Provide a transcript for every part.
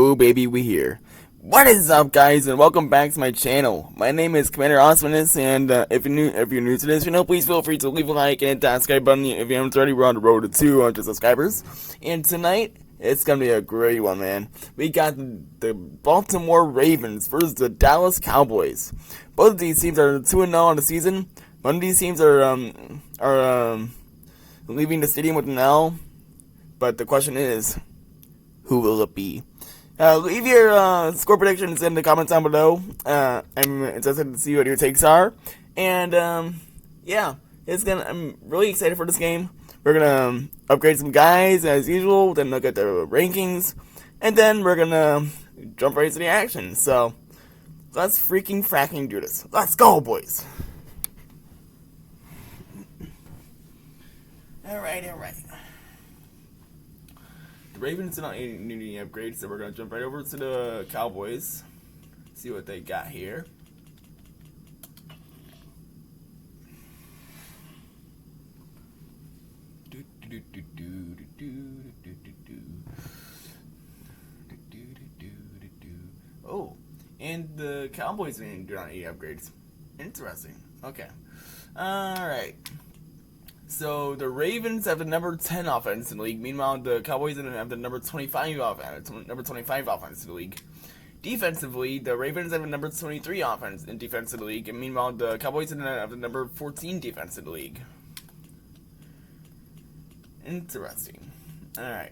Woo baby, we here. What is up, guys, and welcome back to my channel. My name is Commander Osmanus, and if you're new to this channel, please feel free to leave a like and hit that subscribe button if you haven't already. We're on the road to 200 subscribers, and tonight it's gonna be a great one, man. We got the Baltimore Ravens versus the Dallas Cowboys. Both of these teams are 2-0 on the season. One of these teams are leaving the stadium with an L, but the question is, who will it be? Leave your score predictions in the comments down below. I'm interested to see what your takes are. And yeah, I'm really excited for this game. We're gonna upgrade some guys as usual, then look at the rankings, and then we're gonna jump right into the action. So let's fracking do this. Let's go, boys. Alright. The Ravens did not need any upgrades, so we're going to jump right over to the Cowboys. See what they got here. Oh, and the Cowboys do not need upgrades. Interesting. Okay. Alright. So the Ravens have the number 10 offense in the league. Meanwhile, the Cowboys have the number 25 offense in the league. Defensively, the Ravens have the number 23 offense in defense in the league, and meanwhile, the Cowboys have the number 14 defense in the league. Interesting. All right.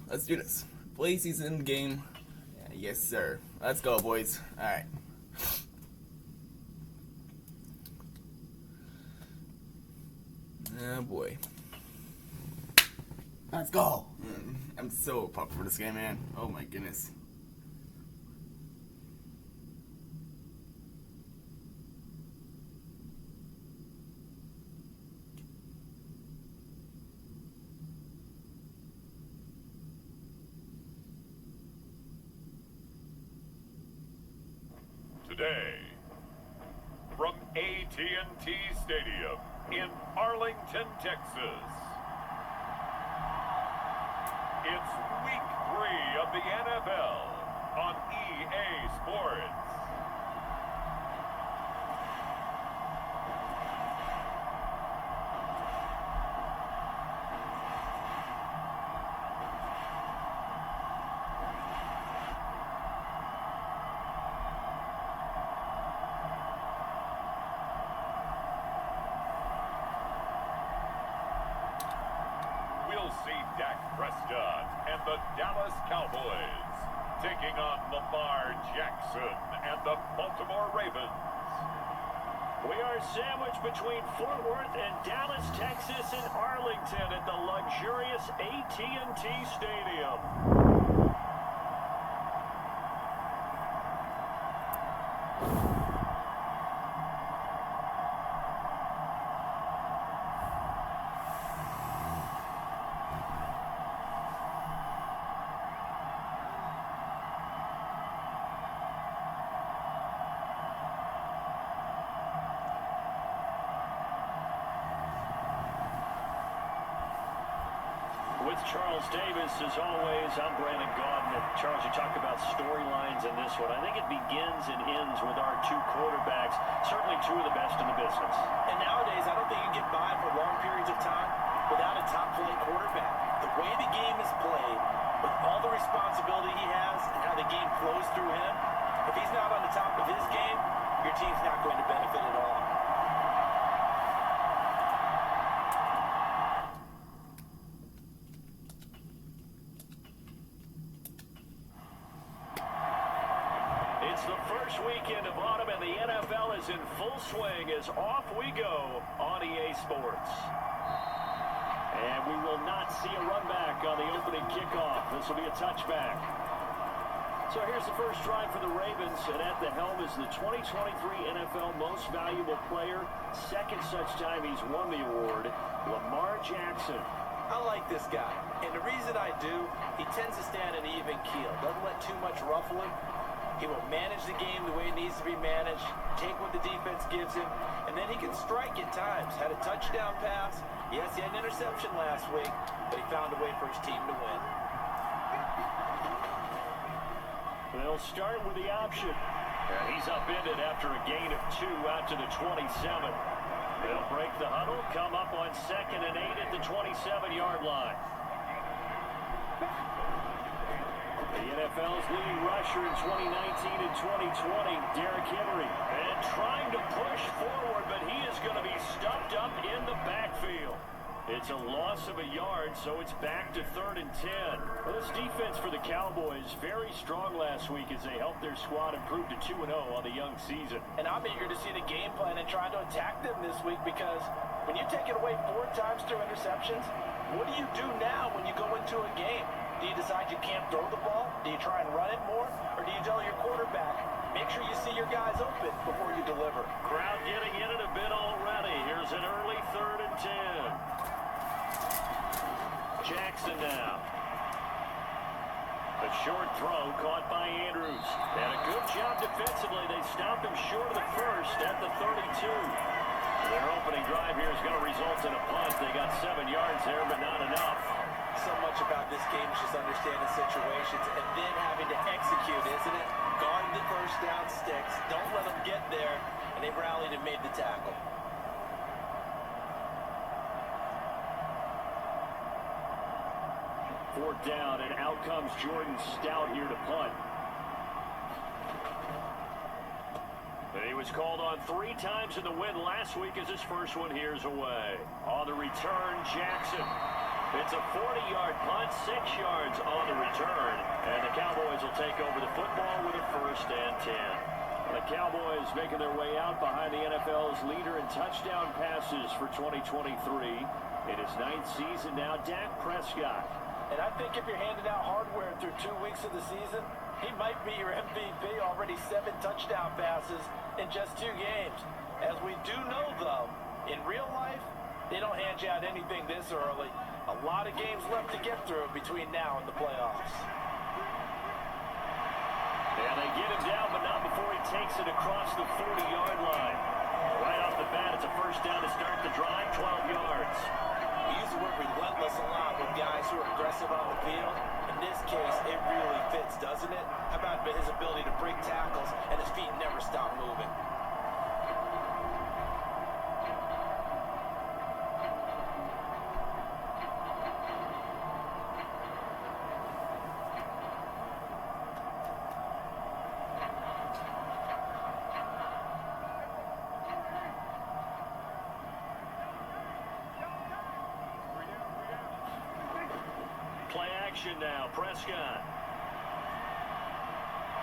Let's do this. Play season game. Yeah, yes, sir. Let's go, boys. All right. Oh boy. Let's go! I'm so pumped for this game, man. Oh my goodness. Today, from AT&T Stadium in Arlington, Texas. It's week 3 of the NFL on EA Sports. See Dak Prescott and the Dallas Cowboys taking on Lamar Jackson and the Baltimore Ravens. We are sandwiched between Fort Worth and Dallas, Texas, and Arlington at the luxurious AT&T Stadium. With Charles Davis, as always, I'm Brandon Gaudin. Charles, you talk about storylines in this one. I think it begins and ends with our two quarterbacks, certainly two of the best in the business. And nowadays, I don't think you can get by for long periods of time without a top-flight quarterback. The way the game is played, with all the responsibility he has and how the game flows through him, if he's not on the top of his game, your team's not going to benefit at all. It's the first weekend of autumn, and the NFL is in full swing as off we go on EA Sports. And we will not see a run back on the opening kickoff. This will be a touchback. So here's the first drive for the Ravens, and at the helm is the 2023 NFL Most Valuable Player. Second such time he's won the award, Lamar Jackson. I like this guy, and the reason I do, he tends to stand an even keel. Doesn't let too much ruffle him. He will manage the game the way it needs to be managed, take what the defense gives him, and then he can strike at times. Had a touchdown pass. Yes, he had an interception last week, but he found a way for his team to win. They'll start with the option. And he's upended after a gain of 2 out to the 27. They'll break the huddle, come up on 2nd and 8 at the 27-yard line. The NFL's leading rusher in 2019 and 2020, Derrick Henry. And trying to push forward, but he is going to be stuffed up in the backfield. It's a loss of a yard, so it's back to 3rd and 10. Well, this defense for the Cowboys, very strong last week as they helped their squad improve to 2-0 on the young season. And I'm eager to see the game plan and try to attack them this week, because when you take it away 4 times through interceptions, what do you do now when you go into a game? Do you decide you can't throw the ball? Do you try and run it more? Or do you tell your quarterback, make sure you see your guys open before you deliver? Crowd getting in it a bit already. Here's an early 3rd and 10. Jackson now. A short throw caught by Andrews. And a good job defensively. They stopped him short of the first at the 32. Their opening drive here is going to result in a punt. They got 7 yards there, but not enough. So much about this game is just understanding situations and then having to execute, isn't it? Guard the first down sticks. Don't let them get there. And they rallied and made the tackle. Fourth down, and out comes Jordan Stout here to punt. But he was called on 3 times in the win last week as his first one here's away. On the return, Jackson. It's a 40-yard punt, 6 yards on the return. And the Cowboys will take over the football with a 1st and 10. The Cowboys making their way out behind the NFL's leader in touchdown passes for 2023. In his 9th season now, Dak Prescott. And I think if you're handing out hardware through 2 weeks of the season, he might be your MVP. Already 7 touchdown passes in just 2 games. As we do know, though, in real life, they don't hand you out anything this early. A lot of games left to get through between now and the playoffs. And they get him down, but not before he takes it across the 40-yard line. Right off the bat, it's a 1st down to start the drive, 12 yards. We use the word relentless a lot with guys who are aggressive on the field. In this case, it really fits, doesn't it? How about his ability to break tackles and his feet never stop moving? Now, Prescott.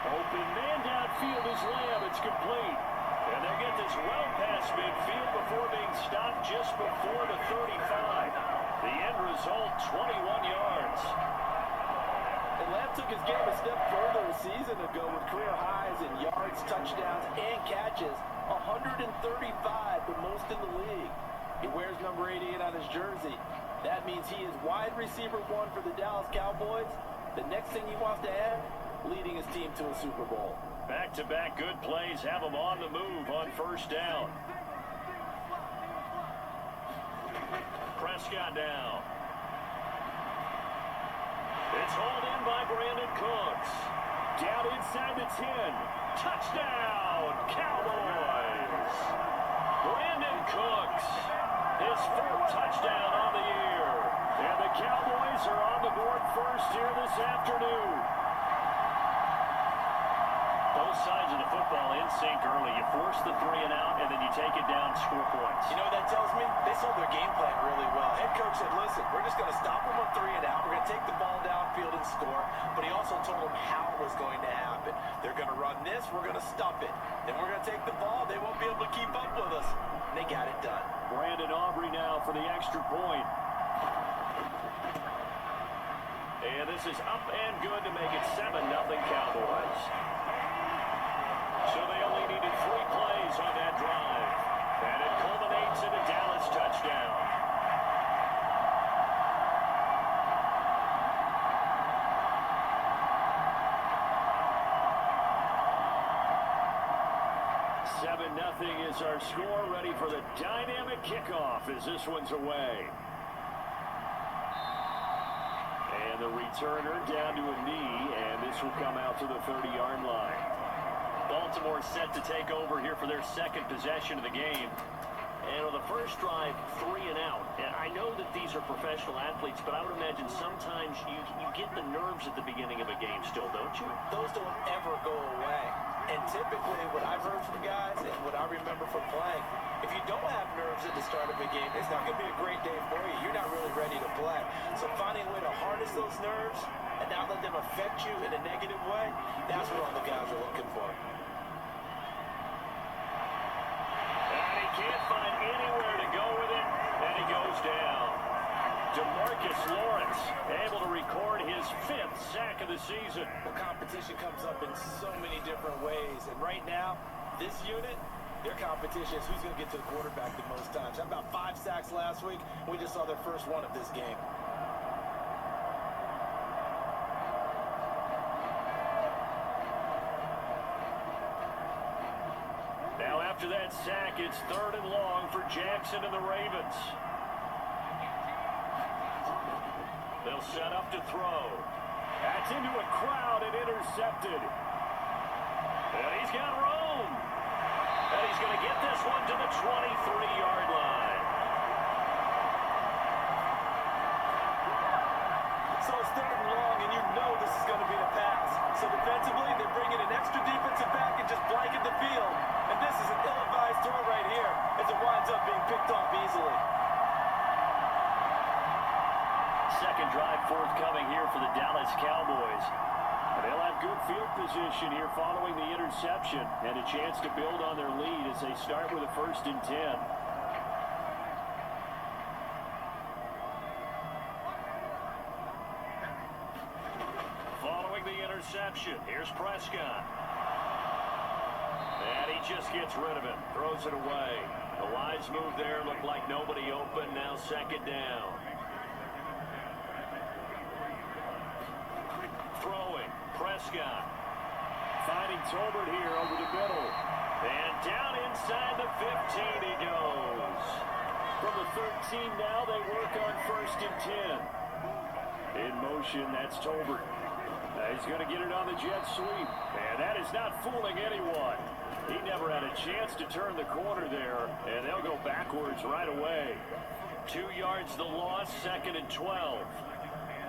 Open man downfield is Lamb. It's complete. And they get this well past midfield before being stopped just before the 35. The end result, 21 yards. And Lamb took his game a step further a season ago with career highs in yards, touchdowns, and catches. 135, the most in the league. He wears number 88 on his jersey. That means he is wide receiver 1 for the Dallas Cowboys. The next thing he wants to add, leading his team to a Super Bowl. Back-to-back good plays have him on the move on 1st down. Prescott now. It's hauled in by Brandon Cooks. Down inside the 10. Touchdown, Cowboys! Brandon Cooks, his 4th touchdown on the year. And the Cowboys are on the board first here this afternoon. Both sides of the football in sync early. You force the 3 and out, and then you take it down, score points. You know what that tells me? They sold their game plan really well. Head coach said, listen, we're just going to stop them on 3 and out. We're going to take the ball downfield and score. But he also told them how it was going to happen. They're going to run this. We're going to stop it. Then we're going to take the ball. They won't be able to keep up with us. And they got it done. Brandon Aubrey now for the extra point. And this is up and good to make it 7-0 Cowboys. So they only needed 3 plays on that drive. And it culminates in a Dallas touchdown. Nothing is our score. Ready for the dynamic kickoff as this one's away. And the the returner down to a knee, and this will come out to the 30-yard line. Baltimore set to take over here for their second possession of the game. And on the first drive, 3 and out. And I know that these are professional athletes, but I would imagine sometimes you get the nerves at the beginning of a game still, don't you? Those don't ever go away. And typically, what I've heard from guys and what I remember from playing, if you don't have nerves at the start of a game, it's not going to be a great day for you. You're not really ready to play. So finding a way to harness those nerves and not let them affect you in a negative way, that's what all the guys are looking for. Can't find anywhere to go with it, and he goes down. DeMarcus Lawrence able to record his 5th sack of the season. Well, competition comes up in so many different ways, and right now, this unit, their competition is who's going to get to the quarterback the most times. How about 5 sacks last week? We just saw their first one of this game. After that sack, it's 3rd and long for Jackson and the Ravens. They'll set up to throw. That's into a crowd and intercepted. And he's got room. And he's going to get this one to the 23-yard line. So it's 3rd and long, and you know this is going to be a pass. So defensively, they're bringing an extra defensive back and just blanket the field. And this is an ill-advised throw right here as it winds up being picked off easily. Second drive forthcoming here for the Dallas Cowboys. They'll have good field position here following the interception and a chance to build on their lead as they start with a 1st and 10. Following the interception, here's Prescott. And he just gets rid of it, throws it away. The wise move there, looked like nobody open, now 2nd down. Throwing, Prescott. Finding Tolbert here over the middle. And down inside the 15 he goes. From the 13 now, they work on 1st and 10. In motion, that's Tolbert. He's going to get it on the jet sweep. And that is not fooling anyone. He never had a chance to turn the corner there, and they'll go backwards right away. 2 yards the loss, 2nd and 12.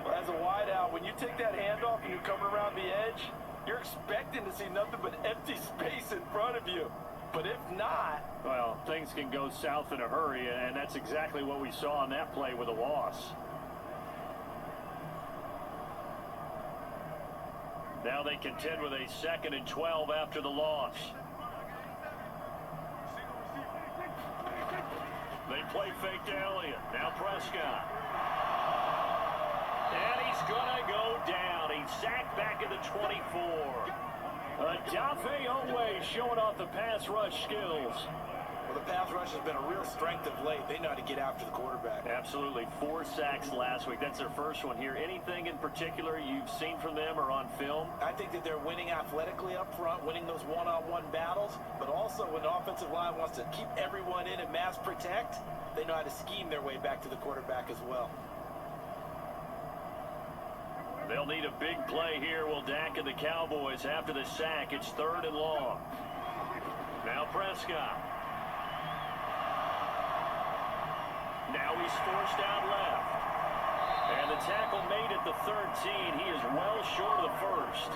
Well, as a wideout, when you take that handoff and you're coming around the edge, you're expecting to see nothing but empty space in front of you. But if not... Well, things can go south in a hurry, and that's exactly what we saw on that play with a loss. Now they contend with a 2nd and 12 after the loss. They play fake to Elliott. Now Prescott. And he's going to go down. He's sacked back at the 24. Adafe Owe showing off the pass rush skills. Well, the pass rush has been a real strength of late. They know how to get after the quarterback. Absolutely. 4 sacks last week. That's their first one here. Anything in particular you've seen from them or on film? I think that they're winning athletically up front, winning those one-on-one battles, but also when the offensive line wants to keep everyone in and mass protect, they know how to scheme their way back to the quarterback as well. They'll need a big play here, will Dak and the Cowboys after the sack. It's 3rd and long. Now Prescott. Now he's forced out left. And the tackle made at the 13. He is well short of the 1st.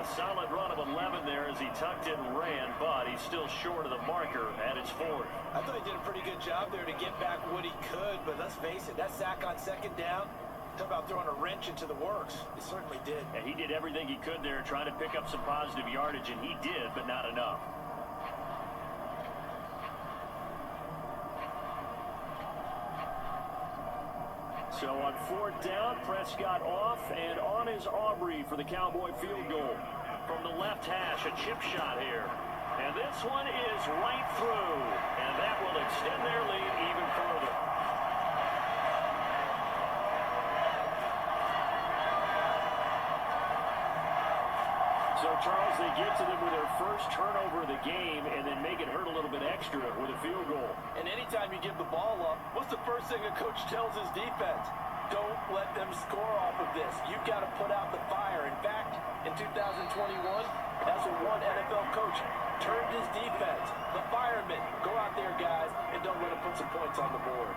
A solid run of 11 there as he tucked in and ran, but he's still short of the marker at its 4th. I thought he did a pretty good job there to get back what he could, but let's face it, that sack on 2nd down, talk about throwing a wrench into the works. It certainly did. And he did everything he could there, trying to pick up some positive yardage, and he did, but not enough. So on 4th down, Prescott off, and on is Aubrey for the Cowboy field goal. From the left hash, a chip shot here. And this one is right through, and that will extend their lead even further. So, Charles, they get to them with their first turnover of the game and then make it hurt a little bit extra with a field goal. And anytime you give the ball up, what's the first thing a coach tells his defense? don't let them score off of this. You've got to put out the fire. In fact, in 2021, that's what one NFL coach turned his defense. The firemen. Go out there, guys, and don't let them put some points on the board.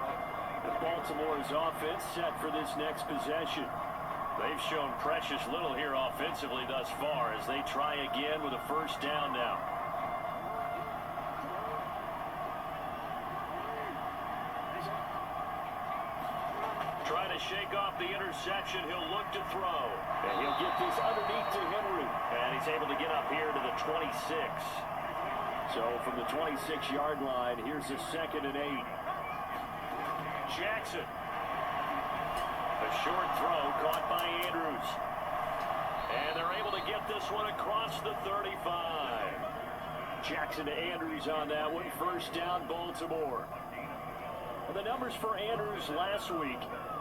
And Baltimore's offense set for this next possession. They've shown precious little here offensively thus far as they try again with a first down now. Trying to shake off the interception. He'll look to throw. And he'll get this underneath to Henry. And he's able to get up here to the 26. So from the 26-yard line, here's a 2nd and 8. Jackson. A short throw caught by Andrews. And they're able to get this one across the 35. Jackson to Andrews on that one. First down, Baltimore. And the numbers for Andrews last week.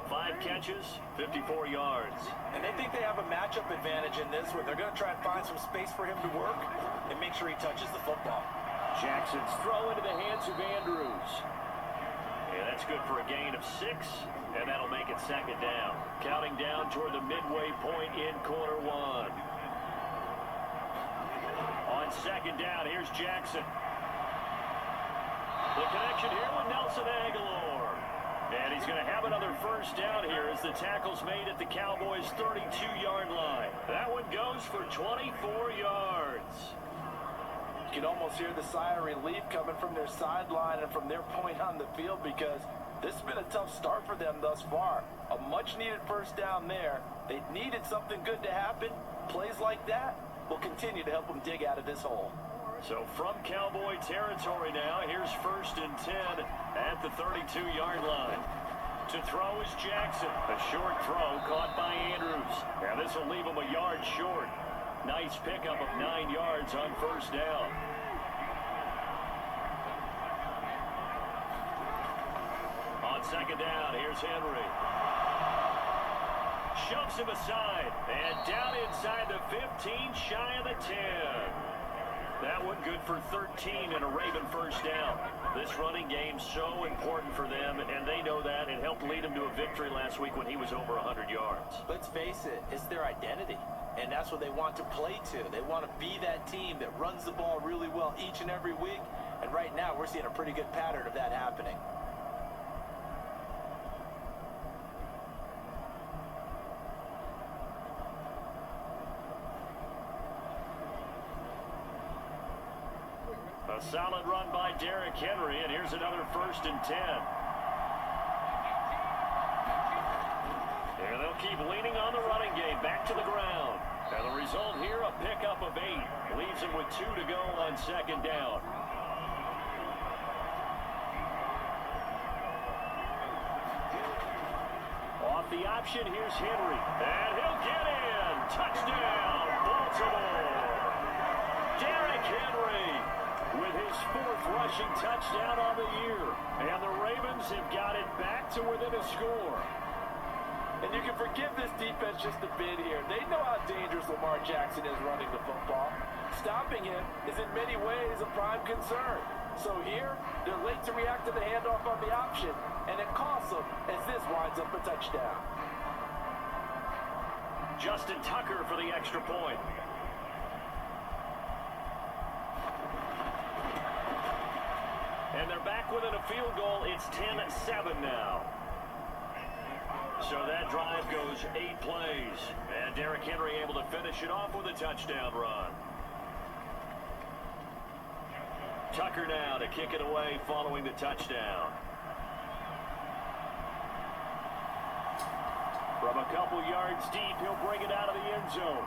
5 catches, 54 yards. And they think they have a matchup advantage in this one. They're going to try and find some space for him to work and make sure he touches the football. Jackson's throw into the hands of Andrews. And that's good for a gain of 6, and that'll make it 2nd down. Counting down toward the midway point in quarter 1. On 2nd down, here's Jackson. The connection here with Nelson Aguilar. And he's going to have another first down here as the tackle's made at the Cowboys' 32-yard line. That one goes for 24 yards. You can almost hear the sigh of relief coming from their sideline and from their point on the field because this has been a tough start for them thus far. A much-needed first down there. They needed something good to happen. Plays like that will continue to help them dig out of this hole. So from Cowboy territory now, here's 1st and 10 at the 32-yard line. To throw is Jackson. A short throw caught by Andrews. Now this will leave him a yard short. Nice pickup of 9 yards on first down. On 2nd down, here's Henry. Shoves him aside. And down inside the 15, shy of the 10. That one good for 13 and a Raven first down. This running game so important for them, and they know that. It helped lead them to a victory last week when he was over 100 yards. Let's face it, it's their identity, and that's what they want to play to. They want to be that team that runs the ball really well each and every week, and right now we're seeing a pretty good pattern of that happening. A solid run by Derrick Henry, and here's another 1st and 10. And they'll keep leaning on the running game, back to the ground. And the result here, a pickup of 8. Leaves him with 2 to go on 2nd down. Off the option, here's Henry. And he'll get in. Touchdown, Baltimore. Derrick Henry with his 4th rushing touchdown on the year. And the Ravens have got it back to within a score. And you can forgive this defense just a bit here. They know how dangerous Lamar Jackson is running the football. Stopping him is in many ways a prime concern. So here, they're late to react to the handoff on the option, and it costs them as this winds up a touchdown. Justin Tucker for the extra point. And they're back within a field goal. It's 10-7 now. So that drive goes 8 plays. And Derrick Henry able to finish it off with a touchdown run. Tucker now to kick it away following the touchdown. From a couple yards deep, he'll bring it out of the end zone.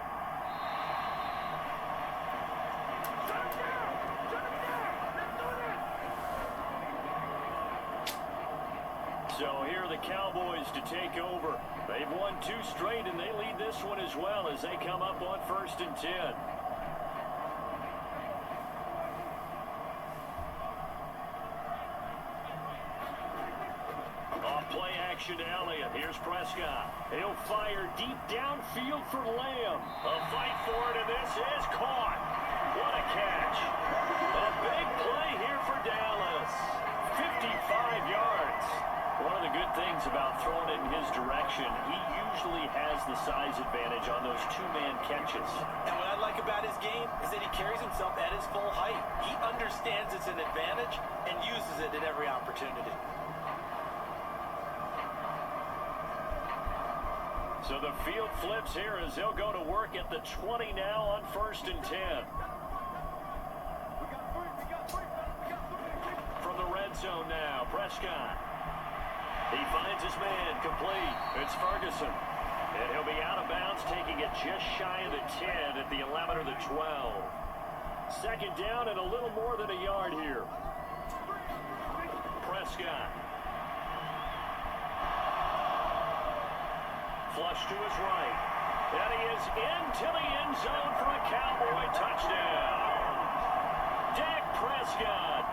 So here are the Cowboys to take over. They've won 2 straight, and they lead this one as well as they come up on 1st and 10. Off play action to Elliott. Here's Prescott. He'll fire deep downfield for Lamb. A fight for it, and this is caught. What a catch. A big play here for Dallas. 55 yards. One of the good things about throwing it in his direction, he usually has the size advantage on those two-man catches. And what I like about his game is that he carries himself at his full height. He understands it's an advantage and uses it at every opportunity. So the field flips here as they'll go to work at the 20 now on 1st and 10. From the red zone now, Prescott. He finds his man, complete. It's Ferguson. And he'll be out of bounds, taking it just shy of the 10 at the 11 or the 12. Second down and a little more than a yard here. Prescott. Flush to his right. And he is into the end zone for a Cowboy touchdown. Dak Prescott,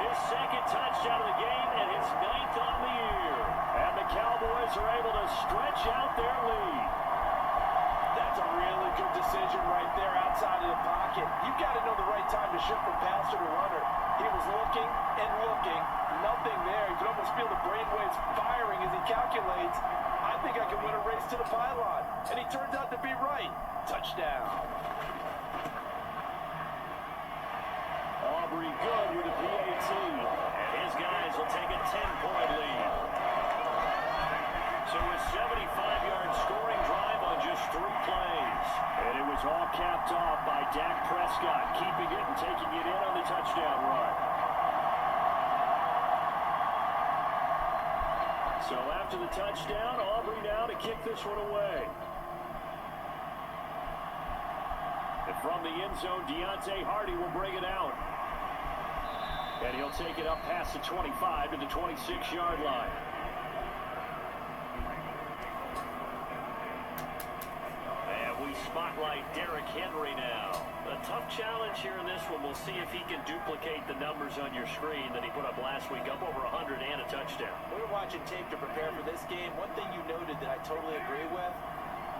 his second touchdown of the game and his 9th on the year. And the Cowboys are able to stretch out their lead. That's a really good decision right there outside of the pocket. You've got to know the right time to shift from passer to runner. He was looking and looking. Nothing there. You can almost feel the brainwaves firing as he calculates. I think I can win a race to the pylon. And he turns out to be right. Touchdown. Aubrey good with a PAT. And his guys will take a 10-point lead. So a 75-yard scoring drive on just 3 plays. And it was all capped off by Dak Prescott, keeping it and taking it in on the touchdown run. So after the touchdown, Aubrey now to kick this one away. And from the end zone, Deontay Hardy will bring it out. And he'll take it up past the 25 to the 26-yard line. And we spotlight Derrick Henry now. A tough challenge here in this one. We'll see if he can duplicate the numbers on your screen that he put up last week, up over 100 and a touchdown. We were watching tape to prepare for this game. One thing you noted that I totally agree with,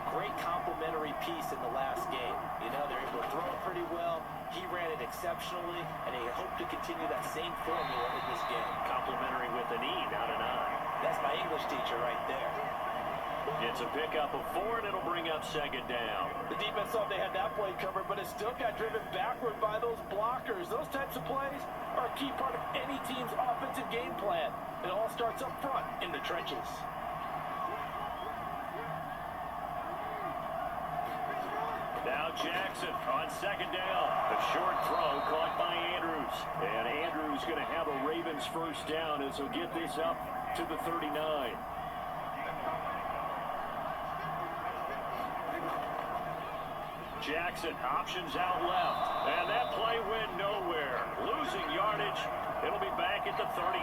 great complimentary piece in the last game. You know, they're able to throw it pretty well. He ran it exceptionally, and he hoped to continue that same formula in this game. Complimentary with an E, not an I. That's my English teacher right there. It's a pickup of 4, and it'll bring up second down. The defense thought they had that play covered, but it still got driven backward by those blockers. Those types of plays are a key part of any team's offensive game plan. It all starts up front in the trenches. Now Jackson on second down. A short throw caught by Andrews. And Andrews going to have a Ravens first down as he'll get this up to the 39. Jackson options out left. And that play went nowhere. Losing yardage. It'll be back at the 36.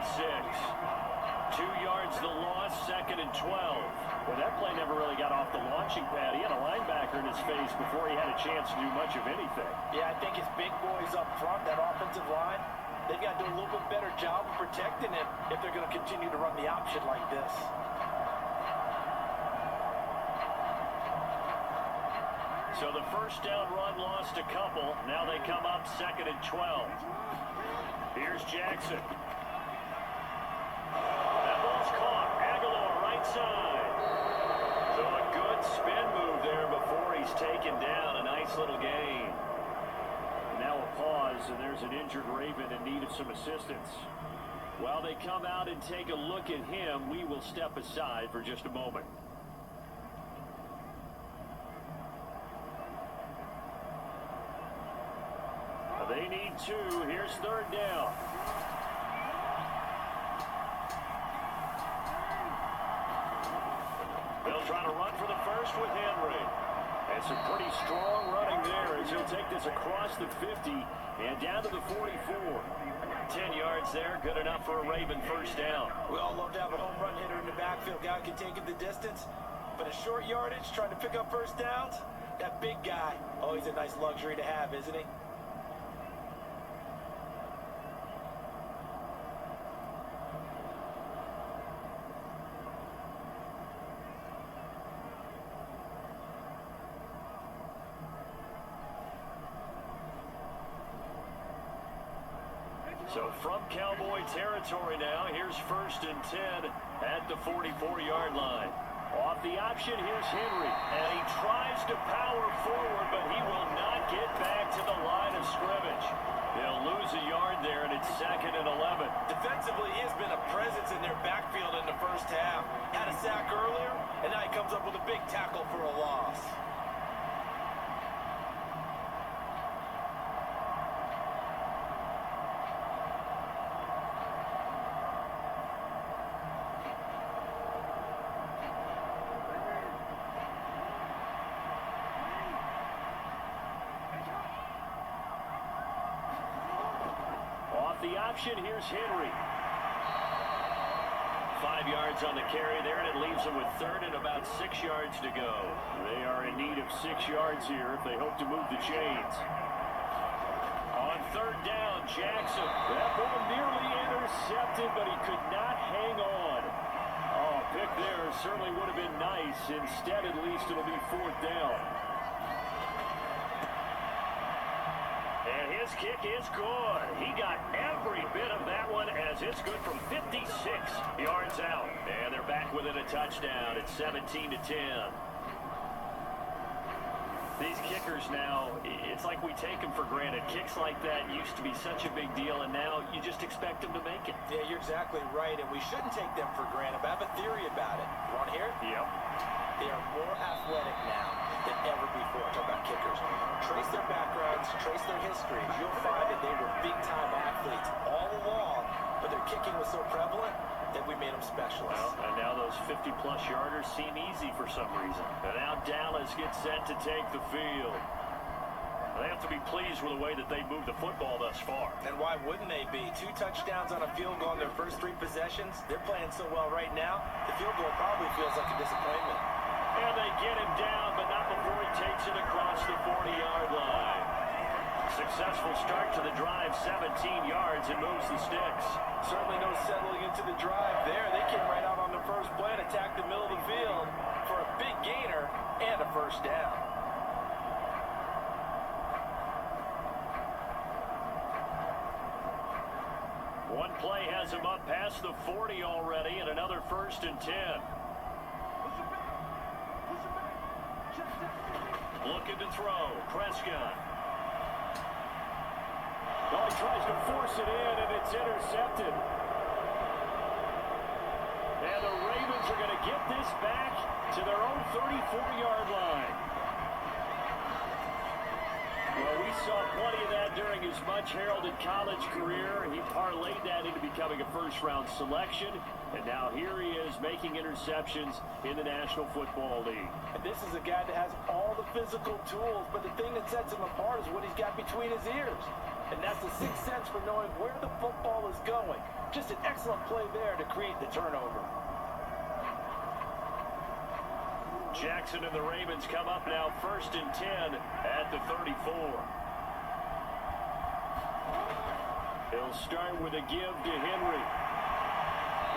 2 yards the loss, second and 12. Well, that play never really got off the launching pad. He had a linebacker in his face before he had a chance to do much of anything. Yeah, I think his big boys up front, that offensive line, they've got to do a little bit better job of protecting him if they're going to continue to run the option like this. So the first down run lost a couple. Now they come up second and 12. Here's Jackson. That ball's caught. Aguilar right side. So a good spin move there before he's taken down. A nice little gain. Now a pause, and there's an injured Raven in need of some assistance. While they come out and take a look at him, we will step aside for just a moment. They need 2. Here's third down. They'll try to run for the first with Henry. And some pretty strong running there as he'll take this across the 50 and down to the 44. 10 yards there, good enough for a Raven first down. We all love to have a home run hitter in the backfield. Guy can take it the distance. But a short yardage, trying to pick up first downs, that big guy, oh, he's a nice luxury to have, isn't he? So from Cowboy territory now, here's 1st and 10 at the 44-yard line. Off the option, here's Henry. And he tries to power forward, but he will not get back to the line of scrimmage. They'll lose a yard there, and it's 2nd and 11. Defensively, he has been a presence in their backfield in the first half. Had a sack earlier, and now he comes up with a big tackle for a loss. The option, here's Henry. 5 yards on the carry there, and it leaves them with 3rd and about 6 yards to go. They are in need of 6 yards here if they hope to move the chains. On 3rd down, Jackson. That ball nearly intercepted, but he could not hang on. Oh, pick there certainly would have been nice. Instead, at least, it'll be 4th down. And his kick is good. He got every bit of that one as it's good from 56 yards out. And they're back within a touchdown. It's 17-10. These kickers now, it's like we take them for granted. Kicks like that used to be such a big deal, and now you just expect them to make it. Yeah, you're exactly right, and we shouldn't take them for granted, but I have a theory about it. You want to hear it? Yep. They are more athletic now than ever before. Talk about kickers. Trace their backgrounds, trace their histories. You'll find that they were big-time athletes all along, but their kicking was so prevalent that we made them specialists. Well, and now those 50-plus yarders seem easy for some reason. And now Dallas gets set to take the field. They have to be pleased with the way that they moved the football thus far. And why wouldn't they be? 2 touchdowns on a field goal in their first 3 possessions. They're playing so well right now, the field goal probably feels like a disappointment. And they get him down, but not before he takes it across the 40-yard line. Successful start to the drive, 17 yards, and moves the sticks. Certainly no settling into the drive there. They came right out on the first play and attacked the middle of the field for a big gainer and a first down. One play has him up past the 40 already, and another 1st and 10. Looking to throw. Prescott. Oh, he tries to force it in, and it's intercepted. And the Ravens are going to get this back to their own 34-yard line. Well, we saw plenty of that during his much-heralded college career. He parlayed that into becoming a first-round selection, and now here he is making interceptions in the National Football League. And this is a guy that has all the physical tools, but the thing that sets him apart is what he's got between his ears. And that's the sixth sense for knowing where the football is going. Just an excellent play there to create the turnover. Jackson and the Ravens come up now 1st and 10 at the 34. He'll start with a give to Henry.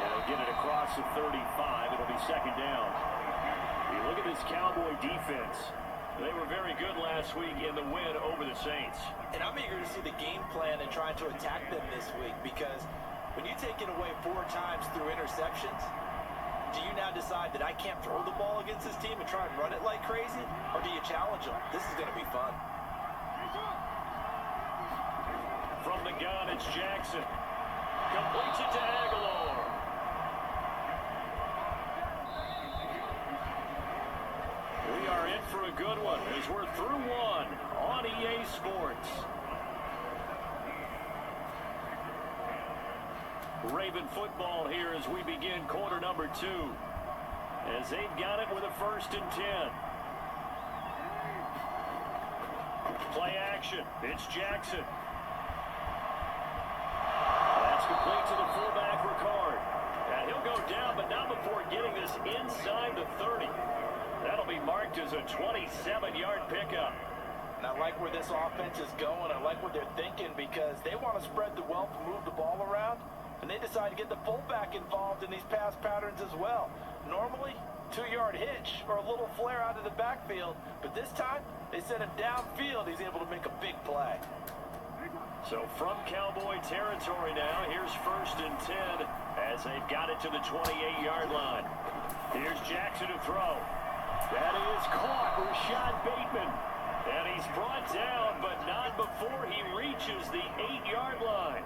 And he'll get it across the 35. It'll be 2nd down. You look at this Cowboy defense. They were very good last week in the win over the Saints. And I'm eager to see the game plan and trying to attack them this week, because when you take it away 4 times through interceptions, do you now decide that I can't throw the ball against this team and try and run it like crazy? Or do you challenge them? This is going to be fun. From the gun, it's Jackson. Completes it to Aguilar. We are in for a good one as we're through one on EA Sports. Raven football here as we begin quarter number 2. As they've got it with a 1st and 10. Play action. It's Jackson. That's complete to the fullback, Ricard. And he'll go down, but not before getting this inside the 30. That'll be marked as a 27-yard pickup. And I like where this offense is going. I like what they're thinking, because they want to spread the wealth and move the ball around. And they decide to get the fullback involved in these pass patterns as well. Normally, 2-yard hitch or a little flare out of the backfield. But this time, they send him downfield. He's able to make a big play. So from Cowboy territory now, here's 1st and 10 as they've got it to the 28-yard line. Here's Jackson to throw. That is caught. Rashad Bateman. And he's brought down, but not before he reaches the 8-yard line.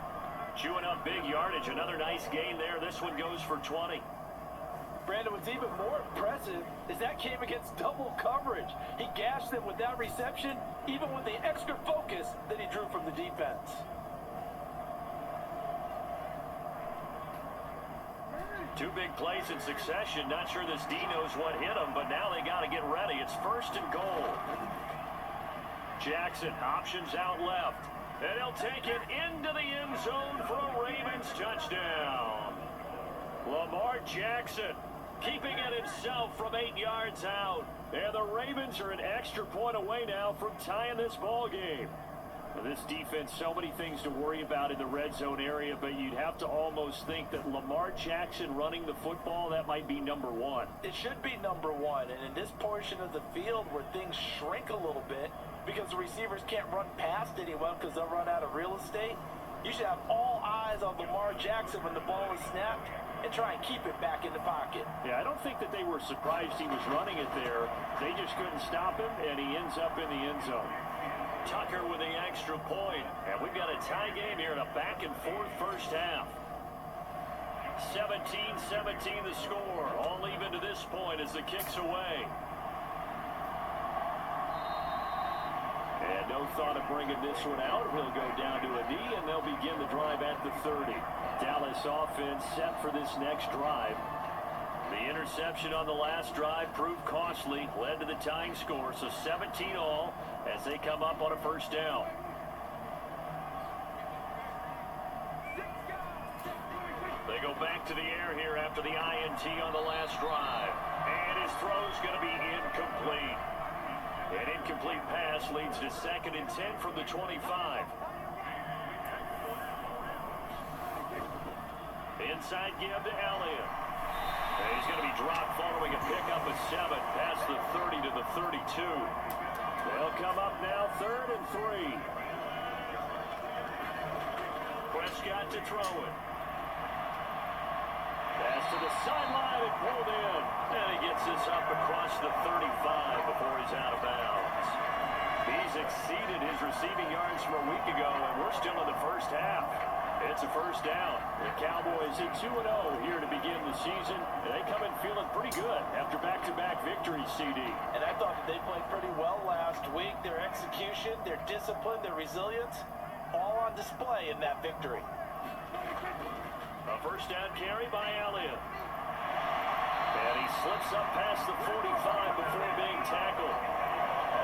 Chewing up big yardage. Another nice gain there. This one goes for 20. Brandon, what's even more impressive is that came against double coverage. He gashed them with that reception, even with the extra focus that he drew from the defense. Two big plays in succession. Not sure this D knows what hit him, but now they got to get ready. It's 1st and goal. Jackson options out left. And he'll take it into the end zone for a Ravens touchdown. Lamar Jackson keeping it himself from 8 yards out. And the Ravens are an extra point away now from tying this ball game. This defense, so many things to worry about in the red zone area, but you'd have to almost think that Lamar Jackson running the football, that might be number one. It should be number one, and in this portion of the field where things shrink a little bit because the receivers can't run past anyone because they'll run out of real estate, you should have all eyes on Lamar Jackson when the ball is snapped and try and keep it back in the pocket. Yeah, I don't think that they were surprised he was running it there. They just couldn't stop him, and he ends up in the end zone. Tucker with the extra point, and we've got a tie game here in a back-and-forth first half. 17-17 the score, all even to this point as the kick's away. And no thought of bringing this one out. He'll go down to a knee, and they'll begin the drive at the 30. Dallas offense set for this next drive. The interception on the last drive proved costly, led to the tying score, so 17 all as they come up on a first down. They go back to the air here after the INT on the last drive. And his throw's going to be incomplete. An incomplete pass leads to 2nd and 10 from the 25. Inside give to Elliott. And he's going to be dropped following a pickup of 7 past the 30 to the 32. They'll come up now 3rd and 3. Prescott to throw it. Pass to the sideline and pulled in. And he gets this up across the 35 before he's out of bounds. He's exceeded his receiving yards from a week ago, and we're still in the first half. It's a first down. The Cowboys at 2-0 here to begin the season. And they come in feeling pretty good after back-to-back victories, CD. And I thought that they played pretty well last week. Their execution, their discipline, their resilience, all on display in that victory. A first down carry by Elliott. And he slips up past the 45 before being tackled.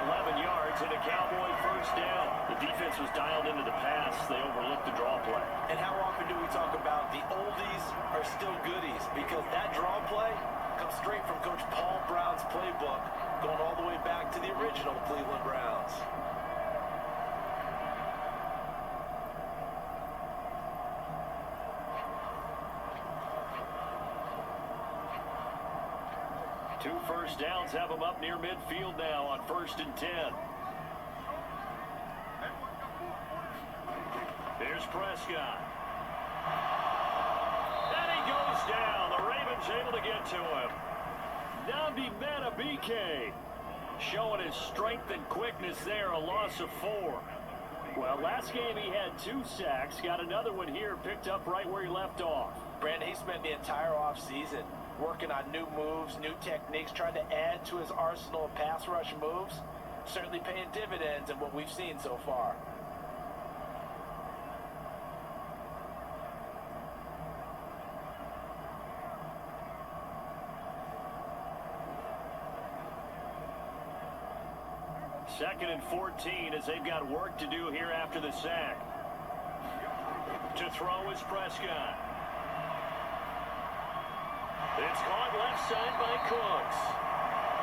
11 yards and a Cowboy first down. The defense was dialed into the pass. They overlooked the draw play. And how often do we talk about the oldies are still goodies? Because that draw play comes straight from Coach Paul Brown's playbook, going all the way back to the original Cleveland Browns. Two first downs have them up near midfield now on 1st and 10. Here's Prescott. And he goes down. The Ravens able to get to him. Namdi Madubuike showing his strength and quickness there, a loss of 4. Well, last game he had 2 sacks. Got another one here, picked up right where he left off. Brandon, he spent the entire offseason working on new moves, new techniques, trying to add to his arsenal of pass rush moves. Certainly paying dividends in what we've seen so far. Second and 14 as they've got work to do here after the sack. To throw is Prescott. It's caught left side by Cooks.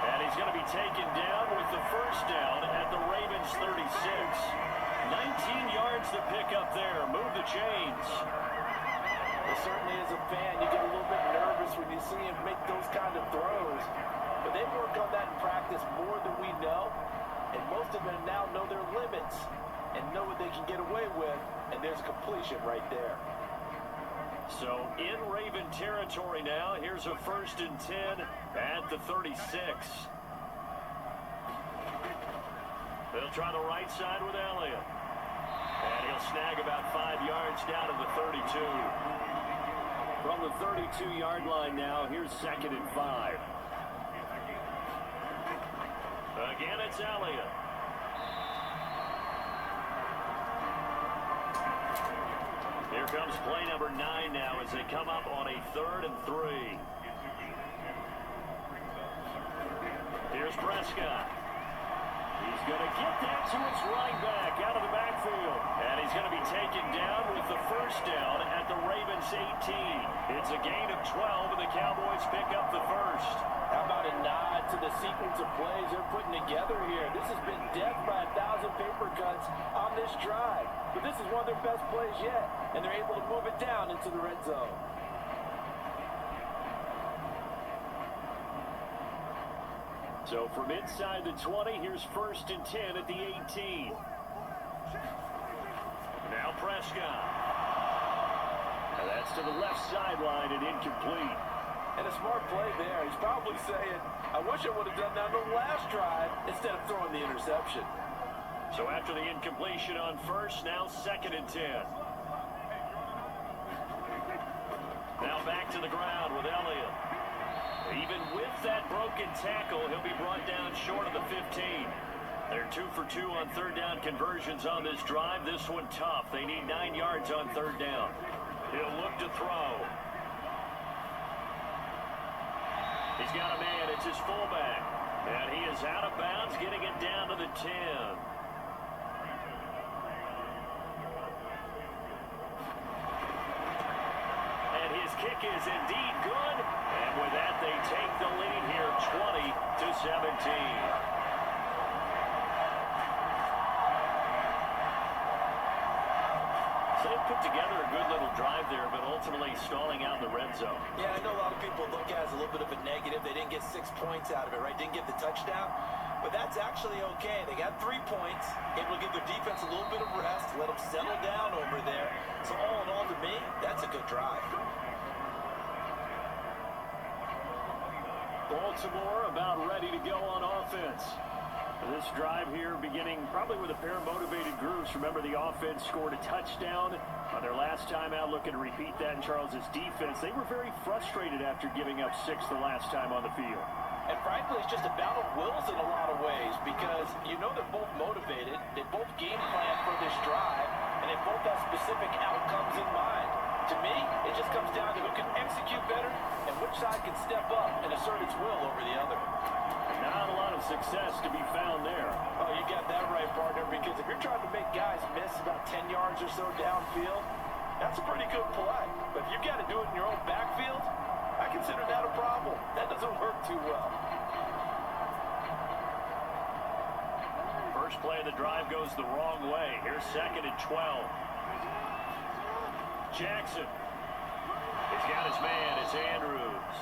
And he's going to be taken down with the first down at the Ravens 36. 19 yards to pick up there. Move the chains. Well, certainly as a fan, you get a little bit nervous when you see him make those kind of throws. But they work on that in practice more than we know. And most of them now know their limits. and know what they can get away with, and there's a completion right there. So in Raven territory now. Here's a 1st and 10 at the 36. They'll try the right side with Elliott. And he'll snag about 5 yards down to the 32. From the 32-yard line now, here's 2nd and 5. Again, it's Elliott. Here comes play number 9 now as they come up on a 3rd and 3. Here's Prescott. He's going to get that to his running back out of the backfield. And he's going to be taken down with the 1st down at the Ravens 18. It's a gain of 12, and the Cowboys pick up the 1st. How about a nod to the sequence of plays they're putting together here? This has been death by 1,000 paper cuts on this drive. But this is one of their best plays yet, and they're able to move it down into the red zone. So from inside the 20, here's 1st and 10 at the 18. Now Prescott. And that's to the left sideline and incomplete. And a smart play there. He's probably saying, I wish I would have done that on the last drive instead of throwing the interception. So after the incompletion on 1st, now 2nd and 10. Now back to the ground with Elliott. Even with that broken tackle, he'll be brought down short of the 15. They're 2 for 2 on 3rd down conversions on this drive. This one tough. They need 9 yards on 3rd down. He'll look to throw. He's got a man. It's his fullback. And he is out of bounds, getting it down to the 10. And his kick is indeed good. And with that, they take the lead here, 20-17. Put together a good little drive there, but ultimately stalling out in the red zone. Yeah, I know a lot of people look at it as a little bit of a negative. They didn't get 6 points out of it, right? Didn't get the touchdown. But that's actually okay. They got 3 points, able to give their defense a little bit of rest, let them settle down over there. So all in all, to me, that's a good drive. Baltimore about ready to go on offense. This drive here beginning probably with a pair of motivated groups. Remember, the offense scored a touchdown on their last time out, looking to repeat that in Charles's defense. They were very frustrated after giving up 6 the last time on the field. And frankly, it's just a battle of wills in a lot of ways because you know they're both motivated, they both game plan for this drive, and they both have specific outcomes in mind. To me, it just comes down to who can execute better and which side can step up and assert its will over the other. Not a lot of success to be found there. Oh, you got that right, partner, because if you're trying to make guys miss about 10 yards or so downfield, that's a pretty good play. But if you've got to do it in your own backfield, I consider that a problem. That doesn't work too well. First play of the drive goes the wrong way. Here's 2nd and 12. Jackson. He's got his man. It's Andrews.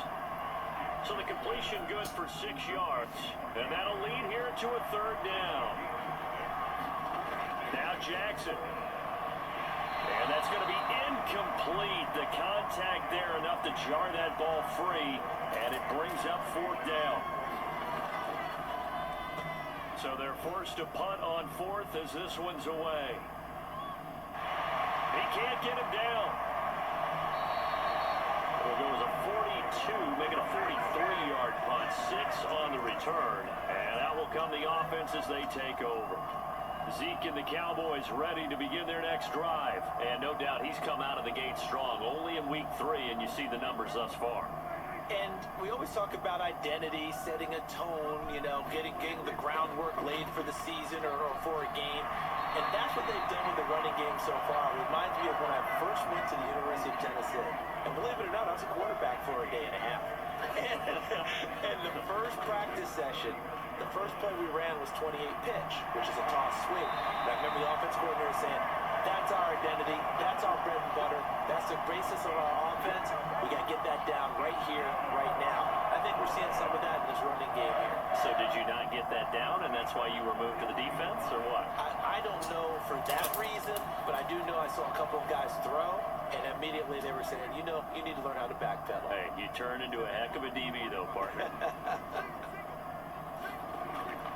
So the completion good for 6 yards. And that'll lead here to a 3rd down. Now Jackson. And that's going to be incomplete. The contact there enough to jar that ball free. And it brings up 4th down. So they're forced to punt on 4th as this one's away. He can't get him down. It'll go as a 42, making a 43-yard punt. 6 on the return. And out will come the offense as they take over. Zeke and the Cowboys ready to begin their next drive. And no doubt he's come out of the gate strong. Only in week 3, and you see the numbers thus far. And we always talk about identity, setting a tone, you know, getting the groundwork laid for the season or for a game. And that's what they've done with the running game so far. It reminds me of when I first went to the University of Tennessee. And believe it or not, I was a quarterback for a day and a half. And the first practice session, the first play we ran was 28 pitch, which is a toss swing. And I remember the offense coordinator saying, that's our identity, that's our bread and butter, that's the basis of our offense. We got to get that down right here, right now. I think we're seeing some of that in this running game here. So did you not get that down, and that's why you were moved to the defense, or what? I don't know for that reason, but I do know I saw a couple of guys throw, and immediately they were saying, you know, you need to learn how to backpedal. Hey, you turn into a heck of a DB, though, partner.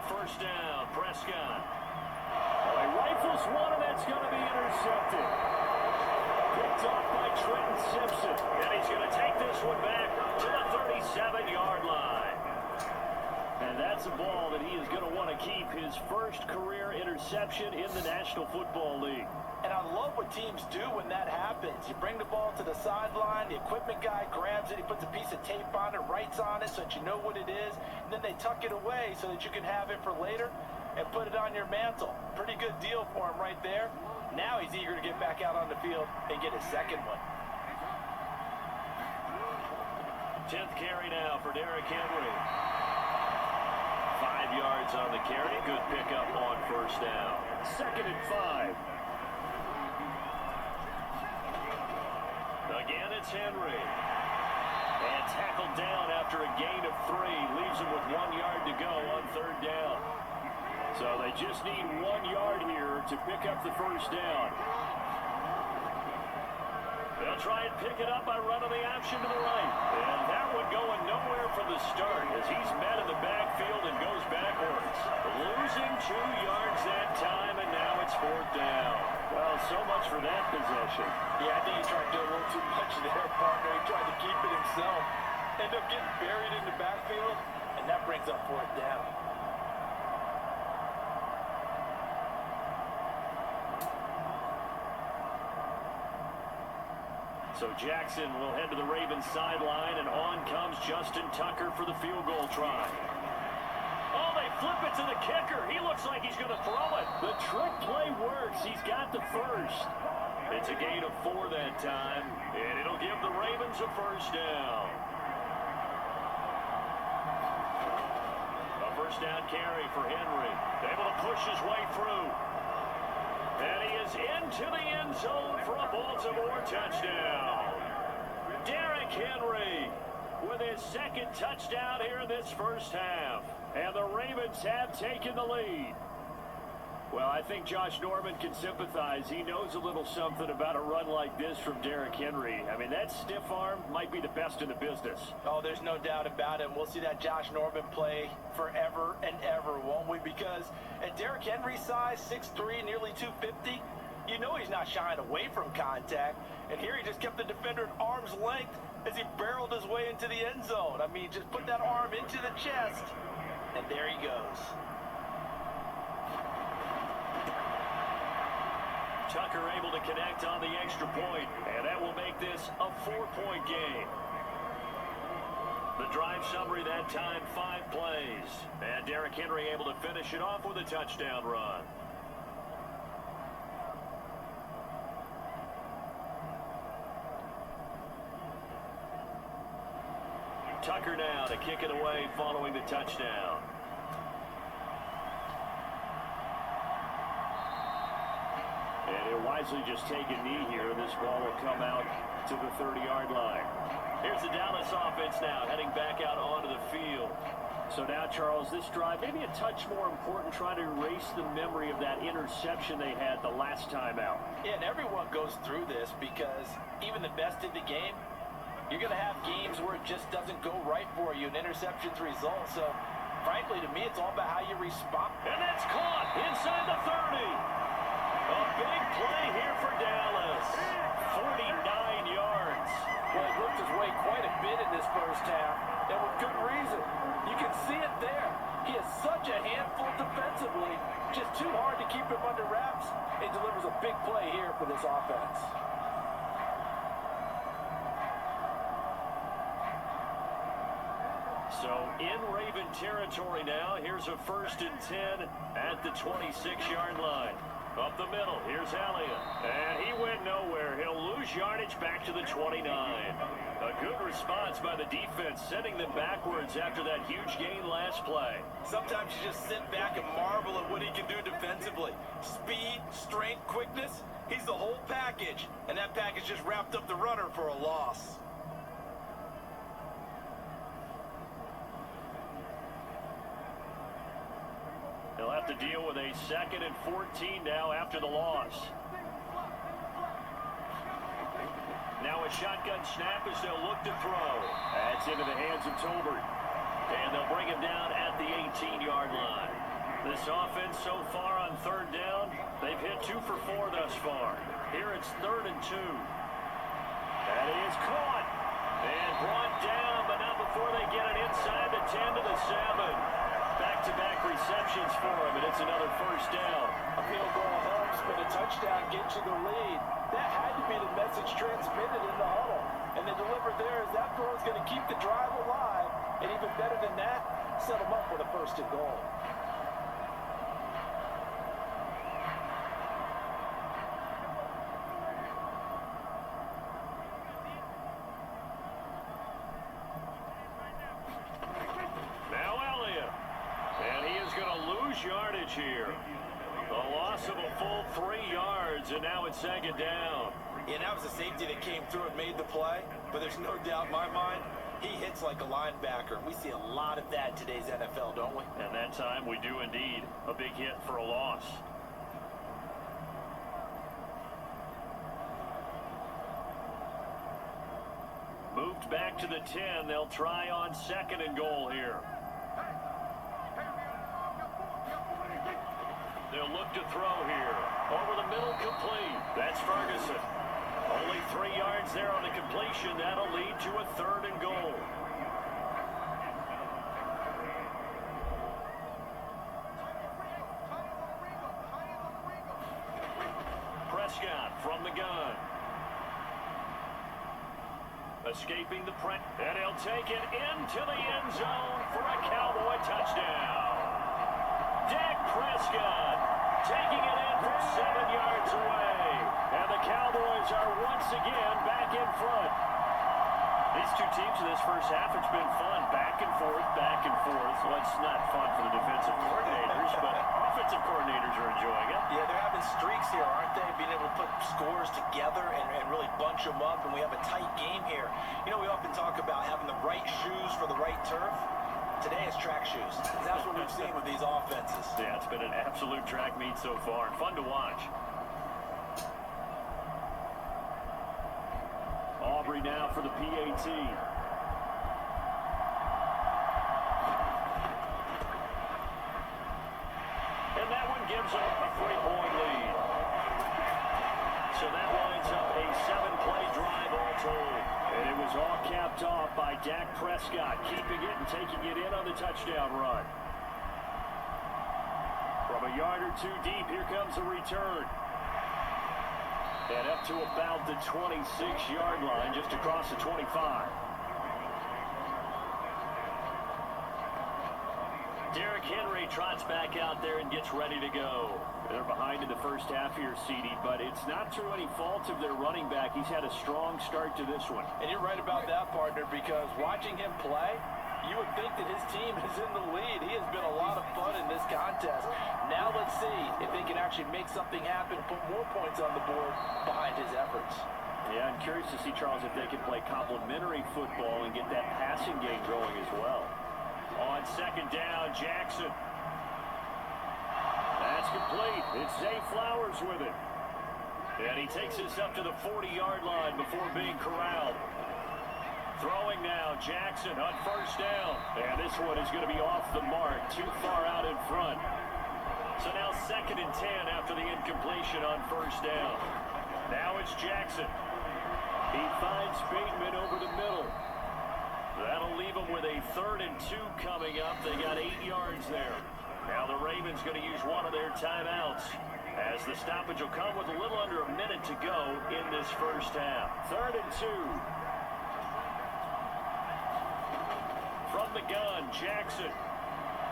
First down, Prescott. Oh, he rifles one, and that's going to be intercepted. Picked off by Trenton Simpson. And he's going to take this one back to the 37-yard line. And that's a ball that he is going to want to keep, his first career interception in the National Football League. And I love what teams do when that happens. You bring the ball to the sideline, the equipment guy grabs it, he puts a piece of tape on it, writes on it so that you know what it is, and then they tuck it away so that you can have it for later and put it on your mantle. Pretty good deal for him right there. Now he's eager to get back out on the field and get his second one. 10th carry now for Derrick Henry. 5 yards on the carry. Good pickup on first down. 2nd and 5. Again, it's Henry. And tackled down after a gain of 3. Leaves him with 1 yard to go on 3rd down. So they just need 1 yard here to pick up the first down. They'll try and pick it up by running the option to the right. And that one going nowhere from the start as he's met in the backfield and goes backwards. Losing 2 yards that time, and now it's 4th down. Well, so much for that possession. Yeah, I think he tried to do a little too much there, partner. He tried to keep it himself. Ended up getting buried in the backfield, and that brings up 4th down. So Jackson will head to the Ravens sideline, and on comes Justin Tucker for the field goal try. Oh, they flip it to the kicker. He looks like he's going to throw it. The trick play works. He's got the first. It's a gain of 4 that time, and it'll give the Ravens a first down. A first down carry for Henry. Able to push his way through. And he is into the end zone for a Baltimore touchdown. Derrick Henry with his 2nd touchdown here in this first half. And the Ravens have taken the lead. Well, I think Josh Norman can sympathize. He knows a little something about a run like this from Derrick Henry. I mean, that stiff arm might be the best in the business. Oh, there's no doubt about it. We'll see that Josh Norman play forever and ever, won't we? Because at Derrick Henry's size, 6'3", nearly 250, you know he's not shying away from contact. And here he just kept the defender at arm's length as he barreled his way into the end zone. I mean, just put that arm into the chest, and there he goes. Tucker able to connect on the extra point, and that will make this a 4-point game. The drive summary that time, 5 plays. And Derrick Henry able to finish it off with a touchdown run. Tucker now to kick it away following the touchdown. And he'll wisely just take a knee here. This ball will come out to the 30-yard line. Here's the Dallas offense now, heading back out onto the field. So now, Charles, this drive, maybe a touch more important, trying to erase the memory of that interception they had the last time out. Yeah, and everyone goes through this because even the best in the game, you're going to have games where it just doesn't go right for you, and interceptions result. So, frankly, to me, it's all about how you respond. And that's caught inside the 30. A big play here for Dallas. 49 yards. Well, he looked his way quite a bit in this first half, and with good reason. You can see it there. He is such a handful defensively, just too hard to keep him under wraps. He delivers a big play here for this offense. So in Raven territory now, here's a 1st and 10 at the 26-yard line. Up the middle, here's Elliott. And he went nowhere. He'll lose yardage back to the 29. A good response by the defense, sending them backwards after that huge gain last play. Sometimes you just sit back and marvel at what he can do defensively. Speed, strength, quickness, he's the whole package. And that package just wrapped up the runner for a loss. He'll have have to deal with a 2nd and 14 now after the loss. Now a shotgun snap as they'll look to throw. That's into the hands of Tolbert. And they'll bring him down at the 18-yard line. This offense so far on 3rd down, they've hit 2 for 4 thus far. Here it's 3rd and 2. That is caught and brought down, but not before they get it inside the 10 to the 7. Back-to-back receptions for him, and it's another 1st down. A field goal helps, but a touchdown gets you the lead. That had to be the message transmitted in the huddle. And they delivered there as that throw is going to keep the drive alive. And even better than that, set them up with a 1st and goal. Yardage here. The loss of a full 3 yards, and now it's 2nd down. Yeah, that was a safety that came through and made the play, but there's no doubt in my mind, he hits like a linebacker. We see a lot of that in today's NFL, don't we? And that time we do indeed. A big hit for a loss. Moved back to the 10. They'll try on 2nd and goal here. They'll look to throw here. Over the middle, complete. That's Ferguson. Only 3 yards there on the completion. That'll lead to a 3rd and goal. Prescott from the gun. Escaping the press. And he'll take it into the end zone for a Cowboy touchdown. Dak Prescott taking it in from 7 yards away. And the Cowboys are once again back in front. These two teams in this first half, it's been fun. Back and forth, back and forth. Well, it's not fun for the defensive coordinators, but offensive coordinators are enjoying it. Yeah, they're having streaks here, aren't they? Being able to put scores together and really bunch them up, and we have a tight game here. You know, we often talk about having the right shoes for the right turf. Today it's track shoes. That's what we've seen with these offenses. Yeah, it's been an absolute track meet so far, and fun to watch. Aubrey now for the PAT. And that one gives up a 3-point lead. So that lines up a 7-play drive all told. And it was all capped off by Dak Prescott, keeping it and taking it in on the touchdown run. From a yard or 2 deep, here comes the return. And up to about the 26-yard line, just across the 25. Derrick Henry trots back out there and gets ready to go. They're behind in the first half here, CD, but it's not through any fault of their running back. He's had a strong start to this one. And you're right about that, partner, because watching him play, you would think that his team is in the lead. He has been a lot of fun in this contest. Now let's see if they can actually make something happen, put more points on the board behind his efforts. Yeah, I'm curious to see, Charles, if they can play complementary football and get that passing game going as well. On 2nd down, Jackson. That's complete. It's Zay Flowers with it. And he takes this up to the 40-yard line before being corralled. Throwing now, Jackson on 1st down. And this one is going to be off the mark, too far out in front. So now 2nd and 10 after the incompletion on 1st down. Now it's Jackson. He finds Bateman over the middle. That'll leave them with a 3rd and 2 coming up. They got 8 yards there. Now the Ravens going to use one of their timeouts, as the stoppage will come with a little under a minute to go in this first half. 3rd and 2. From the gun, Jackson.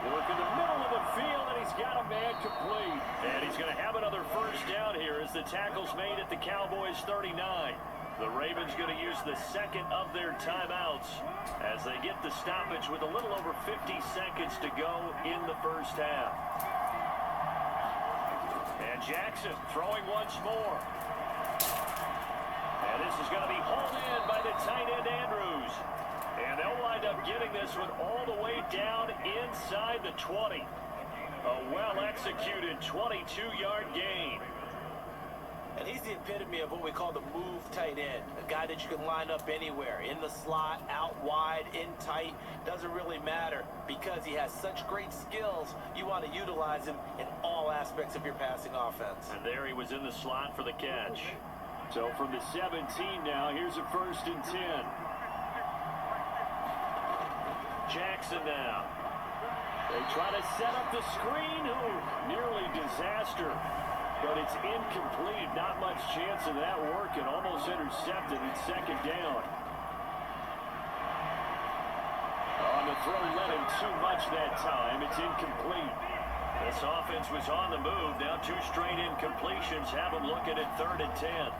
Working the middle of the field, and he's got a man complete. And he's going to have another 1st down here as the tackle's made at the Cowboys' 39. The Ravens going to use the 2nd of their timeouts as they get the stoppage with a little over 50 seconds to go in the first half. And Jackson throwing once more. And this is going to be hauled in by the tight end Andrews. And they'll wind up getting this one all the way down inside the 20. A well-executed 22-yard gain. And he's the epitome of what we call the move tight end. A guy that you can line up anywhere. In the slot, out wide, in tight. Doesn't really matter because he has such great skills. You want to utilize him in all aspects of your passing offense. And there he was in the slot for the catch. So from the 17 now, here's a 1st and 10. Jackson now. They try to set up the screen. Ooh, nearly disaster. But it's incomplete. Not much chance of that working. Almost intercepted in 2nd down. On the throw, let him too much that time. It's incomplete. This offense was on the move. Now 2 straight incompletions have them looking at 3rd and 10.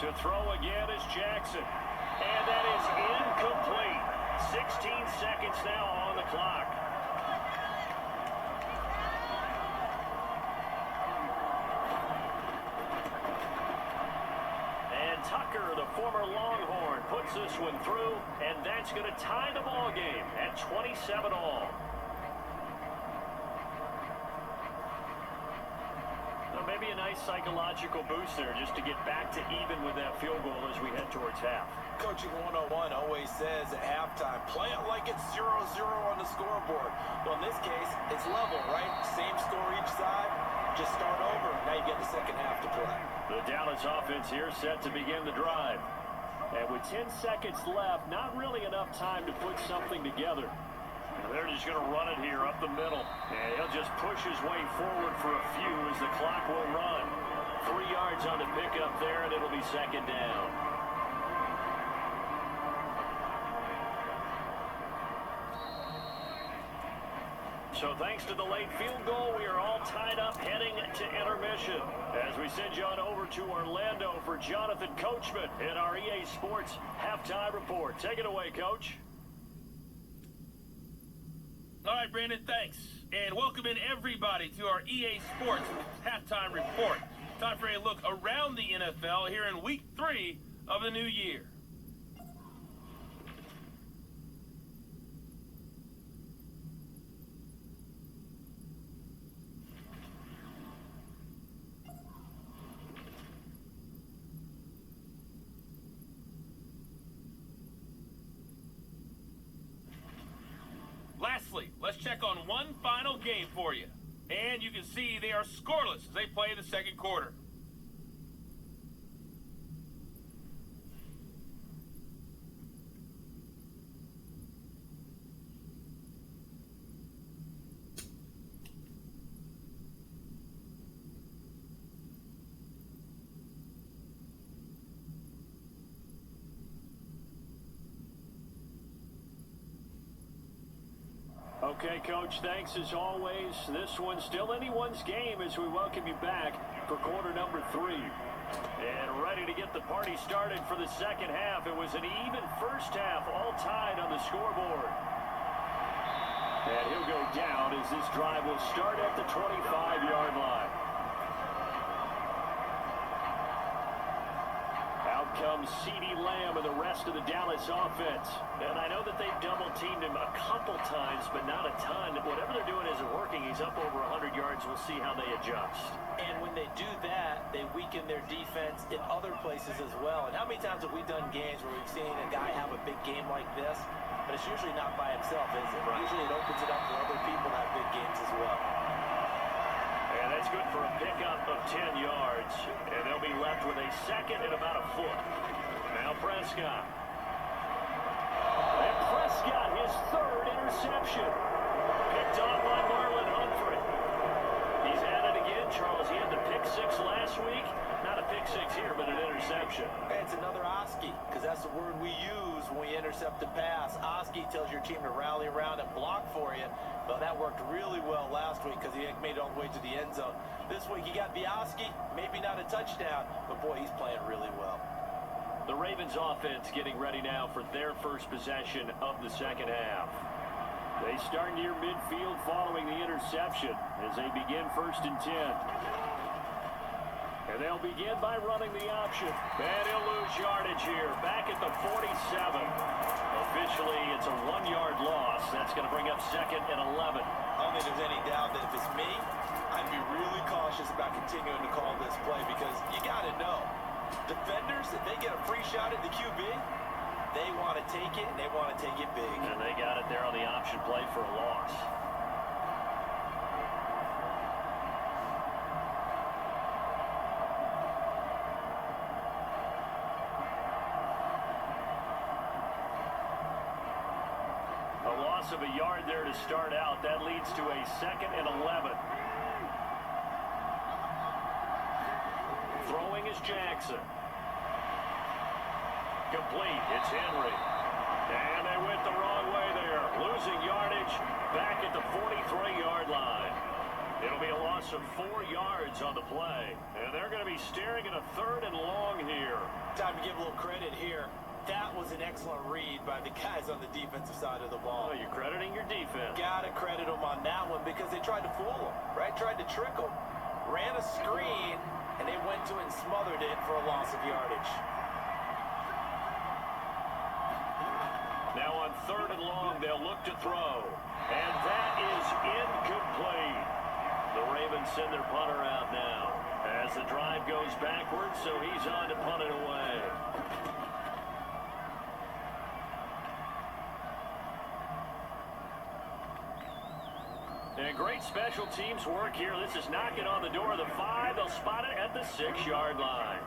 To throw again is Jackson. And that is incomplete. 16 seconds now on the clock. Tucker, the former Longhorn, puts this one through, and that's going to tie the ball game at 27-all. Well, maybe a nice psychological boost there just to get back to even with that field goal as we head towards half. Coaching 101 always says at halftime, play it like it's 0-0 on the scoreboard. Well, in this case, it's level, right? Same score each side. Just start over. Now you get the second half to play. The Dallas offense here set to begin the drive. And with 10 seconds left, not really enough time to put something together. And they're just going to run it here up the middle. And he'll just push his way forward for a few as the clock will run. 3 yards on the pickup there, and it'll be 2nd down. So thanks to the late field goal, we are all tied up heading to intermission. As we send you on over to Orlando for Jonathan Coachman in our EA Sports Halftime Report. Take it away, Coach. All right, Brandon, thanks. And welcome in everybody to our EA Sports Halftime Report. Time for a look around the NFL here in Week 3 of the new year. Lastly, let's check on one final game for you. And you can see they are scoreless as they play the 2nd quarter. Okay, Coach, thanks as always. This one's still anyone's game as we welcome you back for quarter number 3. And ready to get the party started for the 2nd half. It was an even first half, all tied on the scoreboard. And he'll go down as this drive will start at the 25-yard line. Out comes CeeDee Lamb and the rest of the Dallas offense. And I know that they've double-teamed him a couple times, but not a ton. Whatever they're doing isn't working. He's up over 100 yards. We'll see how they adjust. And when they do that, they weaken their defense in other places as well. And how many times have we done games where we've seen a guy have a big game like this? But it's usually not by himself, is it? Right. Usually it opens it up for other people to have big games as well. And that's good for a pickup of 10 yards. And they'll be left with a 2nd and about a foot. Now Prescott. And Prescott, his 3rd interception. Picked off by Marlon Humphrey. He's at it again, Charles. He had the pick 6 last week. Not a pick 6 here, but an interception. Hey, it's another Oski, because that's the word we use when we intercept a pass. Oski tells your team to rally around and block for you. But that worked really well last week because he made it all the way to the end zone. This week he got the Oski, maybe not a touchdown, but boy, he's playing really well. The Ravens offense getting ready now for their first possession of the 2nd half. They start near midfield following the interception as they begin 1st and 10. And they'll begin by running the option. And he'll lose yardage here, back at the 47. Officially, it's a 1-yard loss. That's going to bring up 2nd and 11. I don't think there's any doubt that if it's me, I'd be really cautious about continuing to call this play because you got to know, defenders, if they get a free shot at the QB, they want to take it, and they want to take it big. And they got it there on the option play for a loss. Of a yard there to start out. That leads to a 2nd and 11. Throwing is Jackson. Complete. It's Henry. And they went the wrong way there. Losing yardage back at the 43-yard line. It'll be a loss of 4 yards on the play. And they're going to be staring at a 3rd and long here. Time to give a little credit here. That was an excellent read by the guys on the defensive side of the ball. Oh, you're crediting your defense. Got to credit them on that one because they tried to fool them, right? Tried to trick them. Ran a screen, and they went to it and smothered it for a loss of yardage. Now on 3rd and long, they'll look to throw. And that is incomplete. The Ravens send their punter out now as the drive goes backwards, so he's on to punt it away. And great special teams work here. This is knocking on the door of the 5. They'll spot it at the 6-yard line.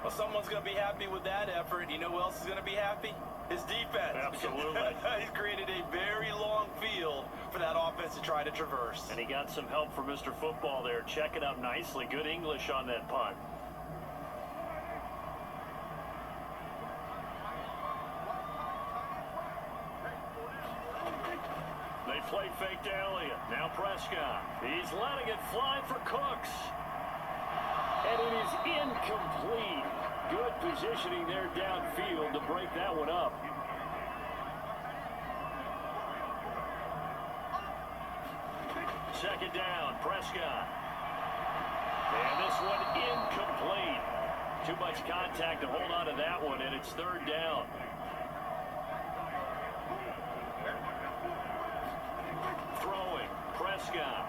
Well, someone's going to be happy with that effort. You know who else is going to be happy? His defense. Absolutely. He's created a very long field for that offense to try to traverse. And he got some help from Mr. Football there, checking up nicely. Good English on that punt. They play fake to Elliott. Now Prescott. He's letting it fly for Cooks. And it is incomplete. Good positioning there downfield to break that one up. Second down, Prescott. And this one incomplete. Too much contact to hold on to that one, and it's 3rd down. Throwing, Prescott.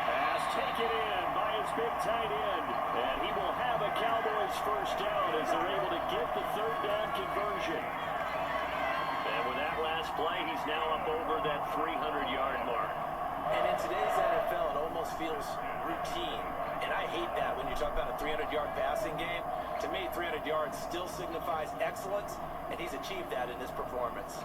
Pass taken in by his big tight end. And he will have a Cowboys first down as they're able to get the 3rd down conversion. And with that last play, he's now up over that 300-yard mark. And in today's NFL, it almost feels routine. And I hate that when you talk about a 300-yard passing game. To me, 300 yards still signifies excellence, and he's achieved that in this performance.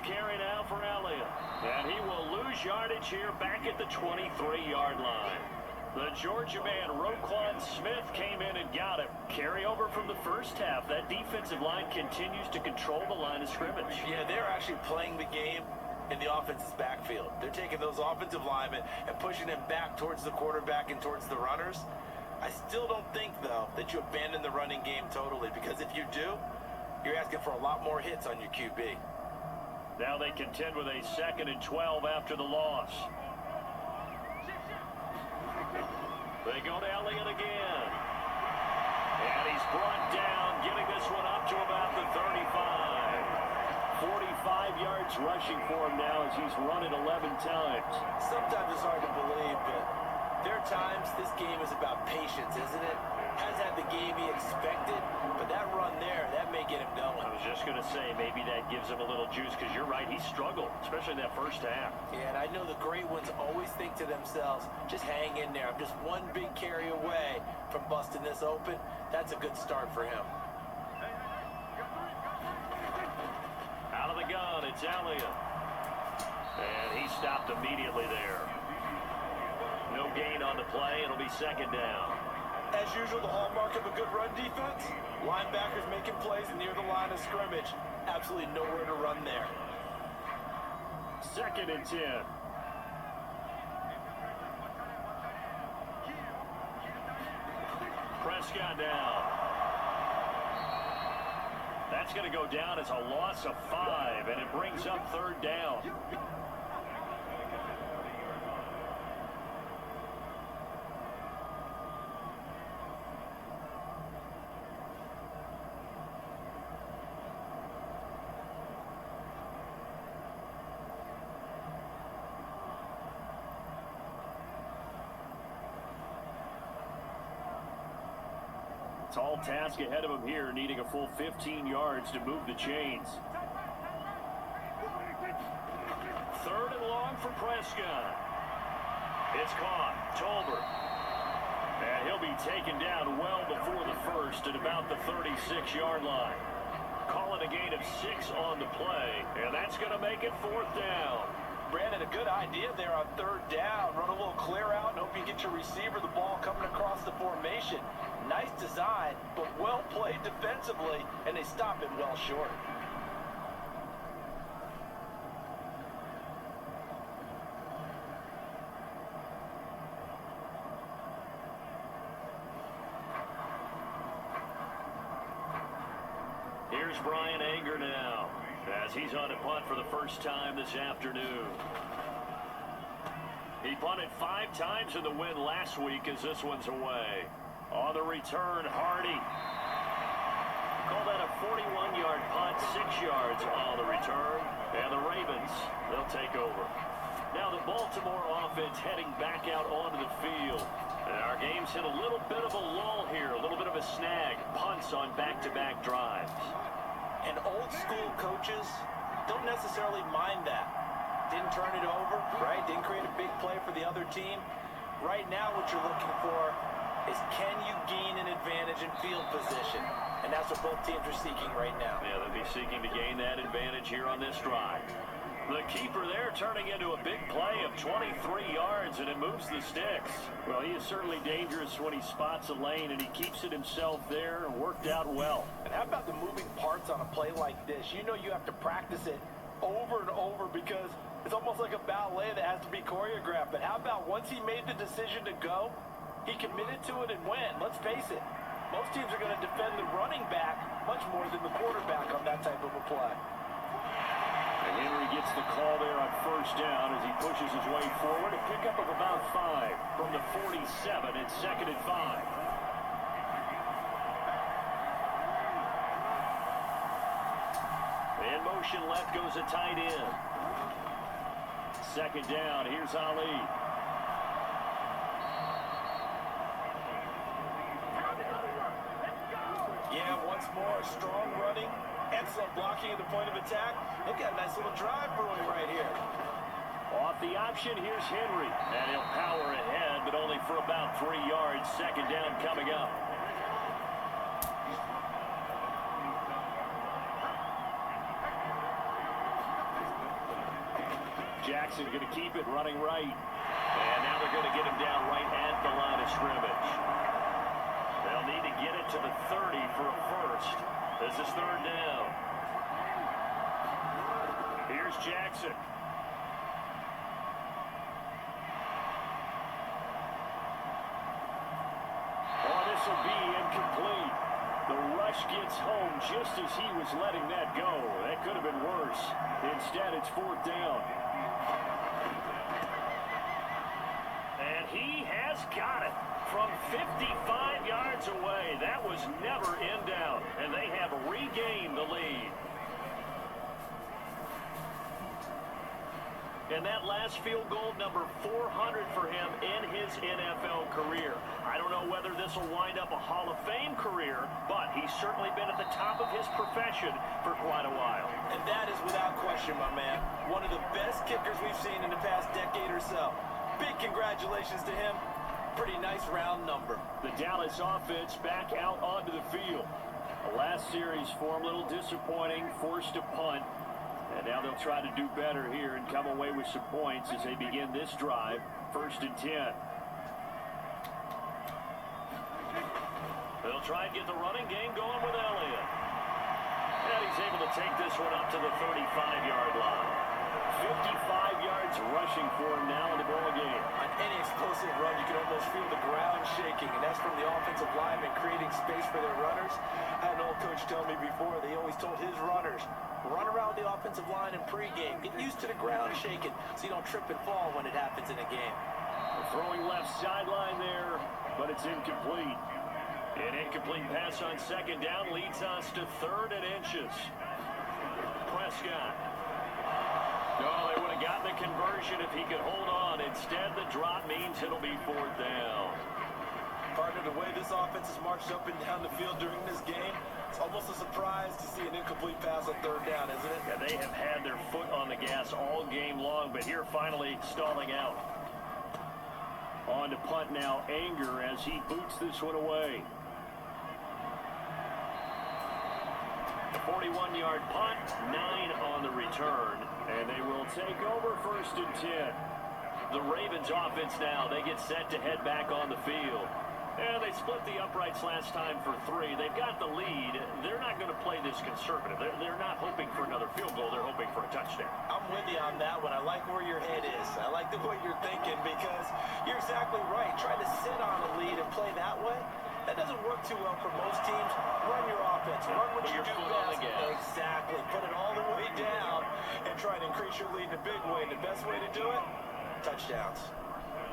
Carry now for Elliott. And he will lose yardage here back at the 23-yard line. The Georgia man, Roquan Smith, came in and got him. Carry over from the first half. That defensive line continues to control the line of scrimmage. Yeah, they're actually playing the game in the offense's backfield. They're taking those offensive linemen and pushing them back towards the quarterback and towards the runners. I still don't think, though, that you abandon the running game totally, because if you do, you're asking for a lot more hits on your QB. Now they contend with a 2nd and 12 after the loss. They go to Elliott again. And he's brought down, getting this one up to about the 35. 45 yards rushing for him now as he's run it 11 times. Sometimes it's hard to believe, but there are times this game is about patience, isn't it? Hasn't had the game he expected, but that run there, that may get him going. I was just going to say, maybe that gives him a little juice, because you're right, he struggled, especially in that first half. Yeah, and I know the great ones always think to themselves, just hang in there. I'm just one big carry away from busting this open. That's a good start for him. Out of the gun, it's Elliott. And he stopped immediately there. No gain on the play, it'll be 2nd down. As usual, the hallmark of a good run defense, linebackers making plays near the line of scrimmage. Absolutely nowhere to run there. 2nd and 10. Prescott down. that's going to go down as a loss of 5, and it brings up 3rd down. Tall task ahead of him here, needing a full 15 yards to move the chains. 3rd and long for Prescott. It's caught. Tolbert. And he'll be taken down well before the first at about the 36-yard line. Call it a gain of 6 on the play, and that's going to make it 4th down. Brandon, a good idea there on 3rd down. Run a little clear out and hope you get your receiver the ball coming across the formation. Nice design, but well played defensively, and they stop it well short. Here's Brian Anger now, as he's on a punt for the first time this afternoon. He punted 5 times in the win last week as this one's away. On the return, Hardy. Call that a 41-yard punt, 6 yards on the return. And the Ravens, they'll take over. Now the Baltimore offense heading back out onto the field. And our game's hit a little bit of a lull here, a little bit of a snag. Punts on back-to-back drives. And old school coaches don't necessarily mind that. Didn't turn it over, right? Didn't create a big play for the other team. Right now what you're looking for is can you gain an advantage in field position? And that's what both teams are seeking right now. Yeah, they'll be seeking to gain that advantage here on this drive. The keeper there turning into a big play of 23 yards, and it moves the sticks. Well, he is certainly dangerous when he spots a lane, and he keeps it himself there and worked out well. And how about the moving parts on a play like this? You know you have to practice it over and over because it's almost like a ballet that has to be choreographed. But how about once he made the decision to go, he committed to it and went. Let's face it, most teams are going to defend the running back much more than the quarterback on that type of a play. And Henry gets the call there on 1st down as he pushes his way forward. A pickup of about 5 from the 47. It's 2nd and 5. In motion left goes a tight end. 2nd down. Here's Ali. Yeah, once more, strong running, excellent blocking at the point of attack. They've got a nice little drive brewing right here. Off the option, here's Henry. And he'll power ahead, but only for about 3 yards. 2nd down coming up. Jackson going to keep it running right. And now they're going to get him down right at the line of scrimmage. They'll need to get it to the 30 for a first. This is 3rd down. Here's Jackson. Oh, this will be incomplete. The rush gets home just as he was letting that go. That could have been worse. Instead, it's 4th down. And he has got it from 55 yards away. That was never in doubt, and they have regained the lead. And that last field goal, number 400 for him in his NFL career. I don't know whether this will wind up a Hall of Fame career, but he's certainly been at the top of his profession for quite a while. And that is without question, my man. One of the best kickers we've seen in the past decade or so. Big congratulations to him. Pretty nice round number. The Dallas offense back out onto the field. The last series for him, a little disappointing, forced a punt. And now they'll try to do better here and come away with some points as they begin this drive. 1st and 10. They'll try and get the running game going with Elliott. And he's able to take this one up to the 35-yard line. 55 yards rushing for him now in the ball game. On any explosive run, you can almost feel the ground shaking, and that's from the offensive linemen creating space for their runners. I don't know coach told me before, they always told his runners, run around the offensive line in pregame. Get used to the ground shaking so you don't trip and fall when it happens in a game. Throwing left sideline there, but it's incomplete. An incomplete pass on second down leads us to 3rd and inches. Prescott. No, they would have gotten the conversion if he could hold on. Instead, the drop means it'll be 4th down. Partner, the way this offense has marched up and down the field during this game, it's almost a surprise to see an incomplete pass on 3rd down, isn't it? Yeah, they have had their foot on the gas all game long, but here finally stalling out. On to punt now, Anger as he boots this one away. The 41-yard punt, 9 on the return, and they will take over 1st and 10. The Ravens offense now, they get set to head back on the field. And they split the uprights last time for 3. They've got the lead. They're not going to play this conservative. They're not hoping for another field goal. They're hoping for a touchdown. I'm with you on that one. I like where your head is. I like the way you're thinking because you're exactly right. Trying to sit on a lead and play that way, that doesn't work too well for most teams. Run your offense. Run what you do best. Exactly. Put it all the way down and try and increase your lead in a big way. And the best way to do it, touchdowns.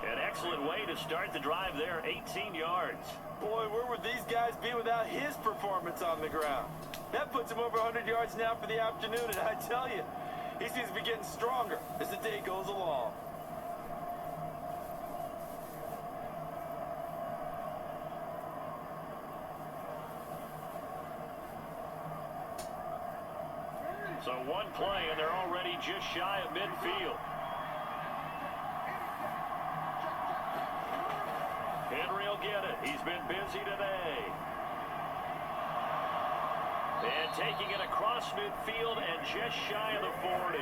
An excellent way to start the drive there, 18 yards. Boy, where would these guys be without his performance on the ground? That puts him over 100 yards now for the afternoon, and I tell you, he seems to be getting stronger as the day goes along. So one play, and they're already just shy of midfield. Henry will get it. He's been busy today. And taking it across midfield and just shy of the 40.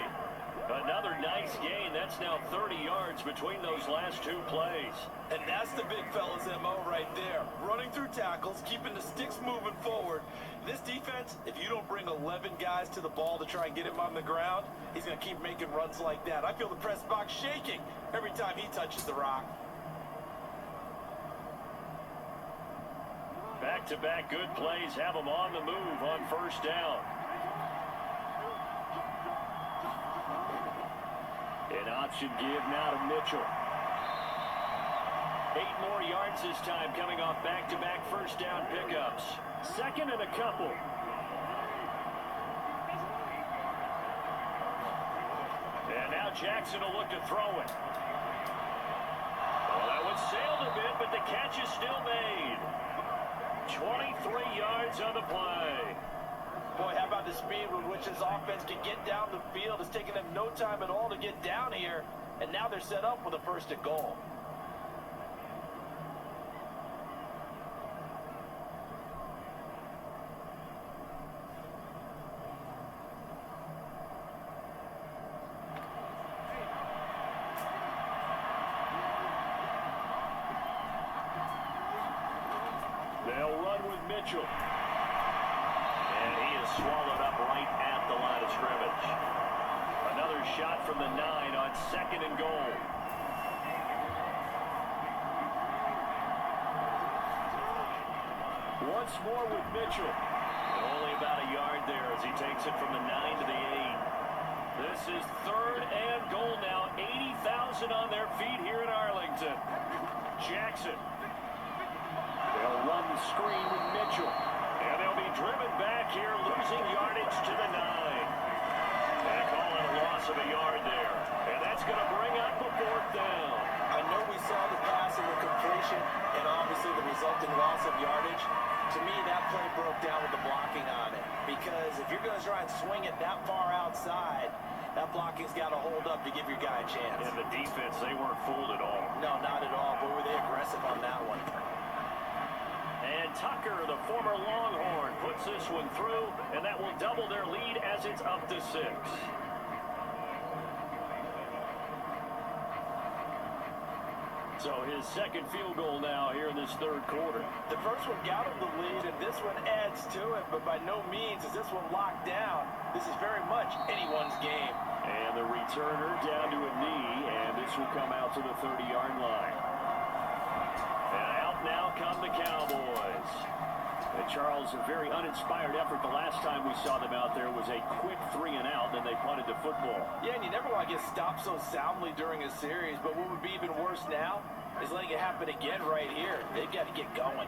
Another nice gain. That's now 30 yards between those last 2 plays. And that's the big fella's MO right there. Running through tackles, keeping the sticks moving forward. This defense, if you don't bring 11 guys to the ball to try and get him on the ground, he's going to keep making runs like that. I feel the press box shaking every time he touches the rock. Back-to-back good plays have them on the move on 1st down. An option give now to Mitchell. 8 more yards this time coming off back-to-back 1st down pickups. 2nd and a couple. And now Jackson will look to throw it. Well, that one sailed a bit, but the catch is still made. 23 yards on the play. Boy, how about the speed with which this offense can get down the field? It's taken them no time at all to get down here, and now they're set up with a 1st and goal. They'll run with Mitchell. And he is swallowed up right at the line of scrimmage. Another shot from the 9 on 2nd and goal. Once more with Mitchell. Only about a yard there as he takes it from the 9 to the 8. This is 3rd and goal now. 80,000 on their feet here in Arlington. Jackson. They'll run the screen with Mitchell. And they'll be driven back here, losing yardage to the 9. And call it a loss of a yard there. And that's going to bring up a 4th down. I know we saw the pass and the completion, and obviously the resulting loss of yardage. To me, that play broke down with the blocking on it. Because if you're going to try and swing it that far outside, that blocking's got to hold up to give your guy a chance. And the defense, they weren't fooled at all. No, not at all. But were they aggressive on that one? And Tucker, the former Longhorn, puts this one through, and that will double their lead as it's up to 6. So his 2nd field goal now here in this 3rd quarter. The first one got him the lead, and this one adds to it, but by no means is this one locked down. This is very much anyone's game. And the returner down to a knee, and this will come out to the 30-yard line. And out now come the Cowboys. And Charles, a very uninspired effort the last time we saw them out there was a quick 3 and out, then they punted the football. Yeah, and you never want to get stopped so soundly during a series, but what would be even worse now is letting it happen again right here. They've got to get going.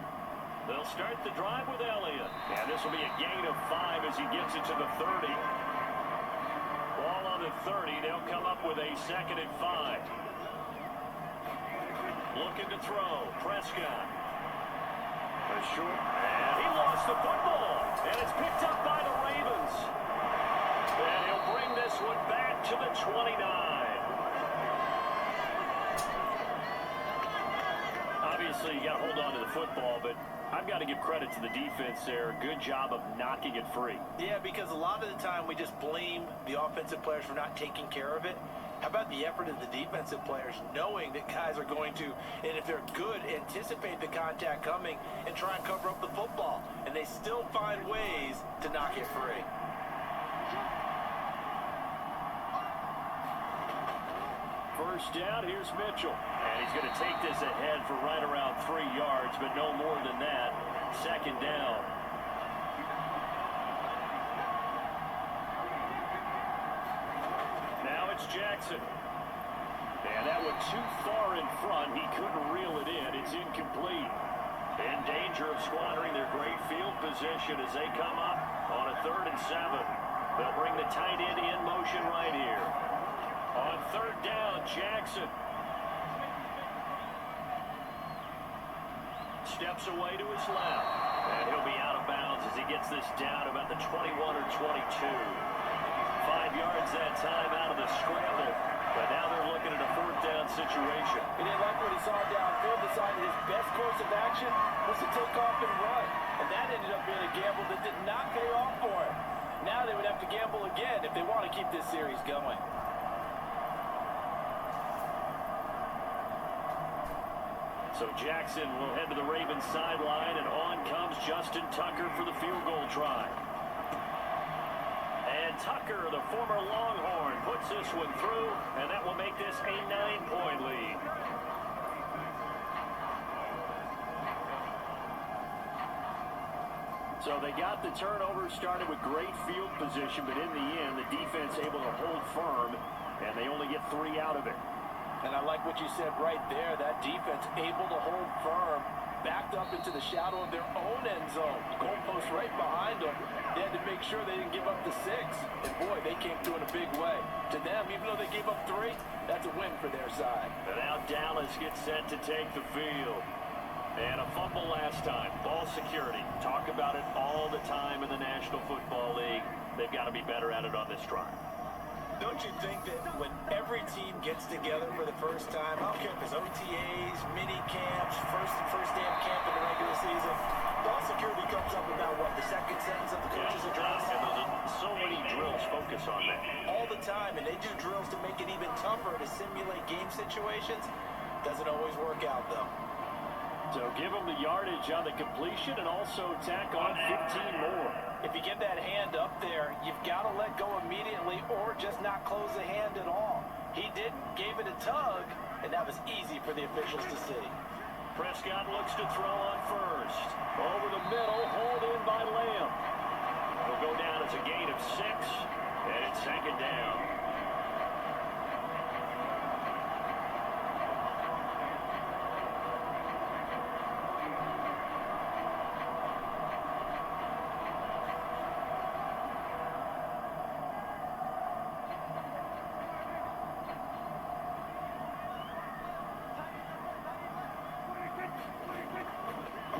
They'll start the drive with Elliott. And this will be a gain of 5 as he gets it to the 30. Ball on the 30. They'll come up with a 2nd and 5. Looking to throw. Prescott. A short. And he lost the football. And it's picked up by the Ravens. And he'll bring this one back to the 29. Obviously, you got to hold on to the football, but I've got to give credit to the defense there. Good job of knocking it free. Yeah, because a lot of the time we just blame the offensive players for not taking care of it. How about the effort of the defensive players knowing that guys are going to, and if they're good, anticipate the contact coming and try and cover up the football. And they still find ways to knock it free. First down, here's Mitchell. And he's going to take this ahead for right around 3 yards, but no more than that. 2nd down. Now it's Jackson. And that went too far in front. He couldn't reel it in. It's incomplete. In danger of squandering their great field position as they come up on a 3rd and 7. They'll bring the tight end in motion right here. On 3rd down, Jackson. Steps away to his left. And he'll be out of bounds as he gets this down about the 21 or 22. 5 yards that time out of the scramble. But now they're looking at a 4th down situation. He didn't like what he saw downfield, decided his best course of action was to take off and run. And that ended up being a gamble that did not pay off for him. Now they would have to gamble again if they want to keep this series going. So Jackson will head to the Ravens sideline, and on comes Justin Tucker for the field goal try. And Tucker, the former Longhorn, puts this one through, and that will make this a 9-point lead. So they got the turnover, started with great field position, but in the end, the defense able to hold firm, and they only get 3 out of it. And I like what you said right there. That defense able to hold firm, backed up into the shadow of their own end zone. Goalpost right behind them. They had to make sure they didn't give up the 6. And boy, they came through in a big way. To them, even though they gave up 3, that's a win for their side. And now Dallas gets set to take the field. And a fumble last time. Ball security. Talk about it all the time in the National Football League. They've got to be better at it on this drive. Don't you think that when every team gets together for the first time, I don't care if it's OTAs, mini camps, first day of camp in the regular season, ball security comes up about what, the 2nd sentence of the coach's address? So many drills focus on that. All the time, and they do drills to make it even tougher to simulate game situations. Doesn't always work out, though. So give them the yardage on the completion and also tack on 15 more. If you give that hand up there, you've got to let go immediately or just not close the hand at all. He didn't, gave it a tug, and that was easy for the officials to see. Prescott looks to throw on first. Over the middle, hauled in by Lamb. Will go down as a gain of 6, and it's 2nd down.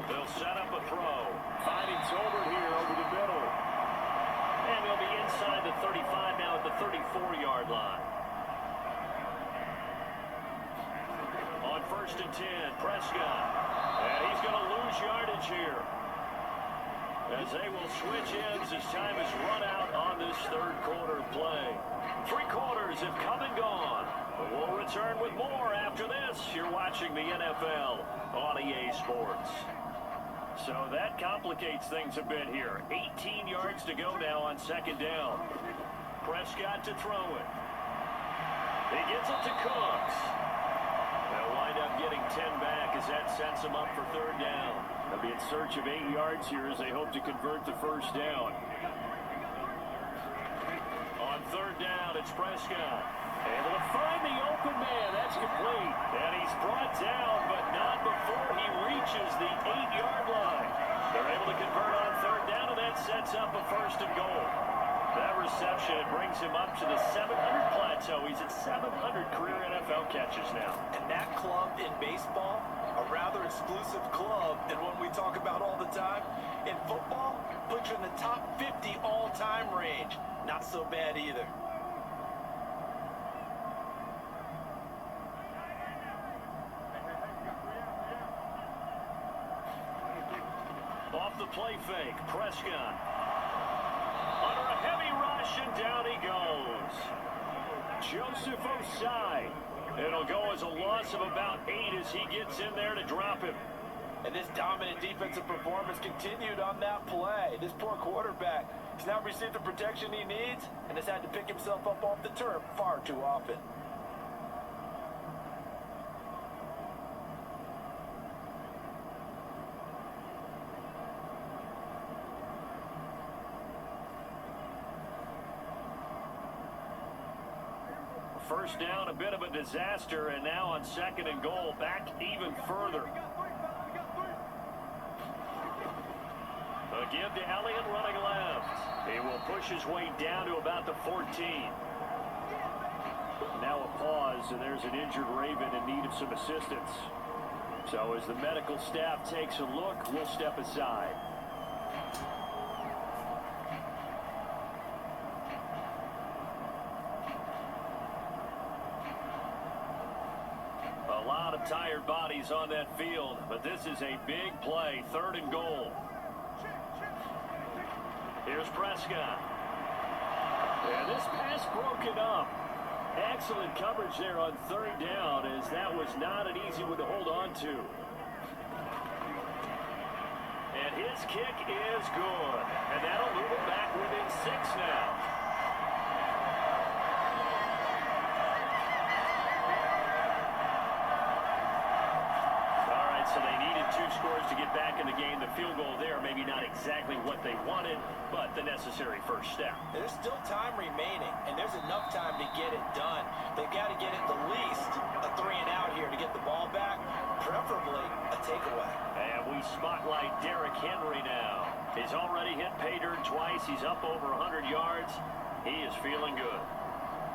They'll set up a throw. Finding Tolbert here over the middle. And they'll be inside the 35 now at the 34-yard line. On 1st and 10, Prescott. And he's going to lose yardage here. As they will switch ends as time is run out on this 3rd quarter play. 3 quarters have come and gone. We'll return with more after this. You're watching the NFL on EA Sports. So that complicates things a bit here. 18 yards to go now on 2nd down. Prescott to throw it. He gets it to Cooks. They'll wind up getting 10 back as that sets them up for third down. They'll be in search of 8 yards here as they hope to convert the first down. On third down, it's Prescott. Able to find the open man. That's complete. And he's brought down, but not before he reaches the 8-yard line. They're able to convert on third down, and that sets up a first and goal. That reception brings him up to the 700 plateau. He's at 700 career NFL catches now. And that club in baseball, a rather exclusive club, and one we talk about all the time. In football, puts you in the top 50 all-time range. Not so bad either. Off the play fake, Prescott. Under a heavy rush, and down he goes. Joseph Osai. It'll go as a loss of about 8 as he gets in there to drop him. And this dominant defensive performance continued on that play. This poor quarterback has now received the protection he needs and has had to pick himself up off the turf far too often. First down, a bit of a disaster, and now on second and goal, back even further. A give to Elliott running left. He will push his way down to about the 14. Now a pause, and there's an injured Raven in need of some assistance. So as the medical staff takes a look, we'll step aside. A lot of tired bodies on that field, but this is a big play, third and goal. Here's Prescott. And this pass broken up. Excellent coverage there on third down, as that was not an easy one to hold on to. And his kick is good. And that'll move him back within 6 now. So they needed 2 scores to get back in the game. The field goal there, maybe not exactly what they wanted, but the necessary first step. There's still time remaining, and there's enough time to get it done. They've got to get at the least a 3-and-out here to get the ball back, preferably a takeaway. And we spotlight Derrick Henry now. He's already hit pay dirt twice. He's up over 100 yards. He is feeling good.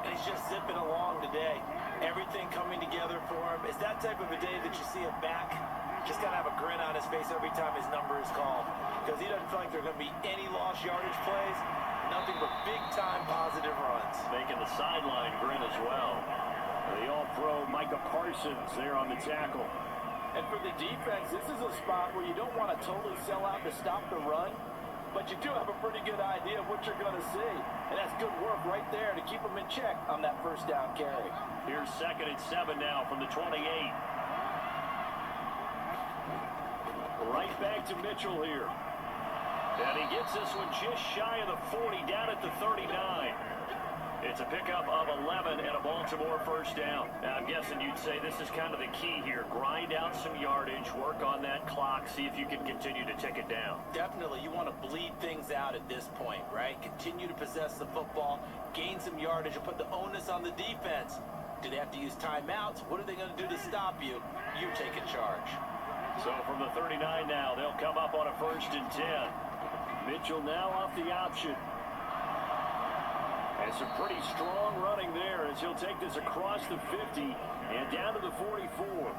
And he's just zipping along today. Everything coming together for him. It's that type of a day that you see him back. Just got to have a grin on his face every time his number is called. Because he doesn't feel like there are going to be any lost yardage plays. Nothing but big-time positive runs. Making the sideline grin as well. The all-pro Micah Parsons there on the tackle. And for the defense, this is a spot where you don't want to totally sell out to stop the run. But you do have a pretty good idea of what you're going to see. And that's good work right there to keep them in check on that first down carry. Here's 2nd and 7 now from the 28. Right back to Mitchell here. And he gets this one just shy of the 40, down at the 39. It's a pickup of 11 and a Baltimore first down. Now, I'm guessing you'd say this is kind of the key here. Grind out some yardage, work on that clock, see if you can continue to tick it down. Definitely. You want to bleed things out at this point, right? Continue to possess the football, gain some yardage, and put the onus on the defense. Do they have to use timeouts? What are they going to do to stop you? You take in charge. So from the 39 now, they'll come up on a 1st and 10. Mitchell now off the option. And some pretty strong running there as he'll take this across the 50 and down to the 44.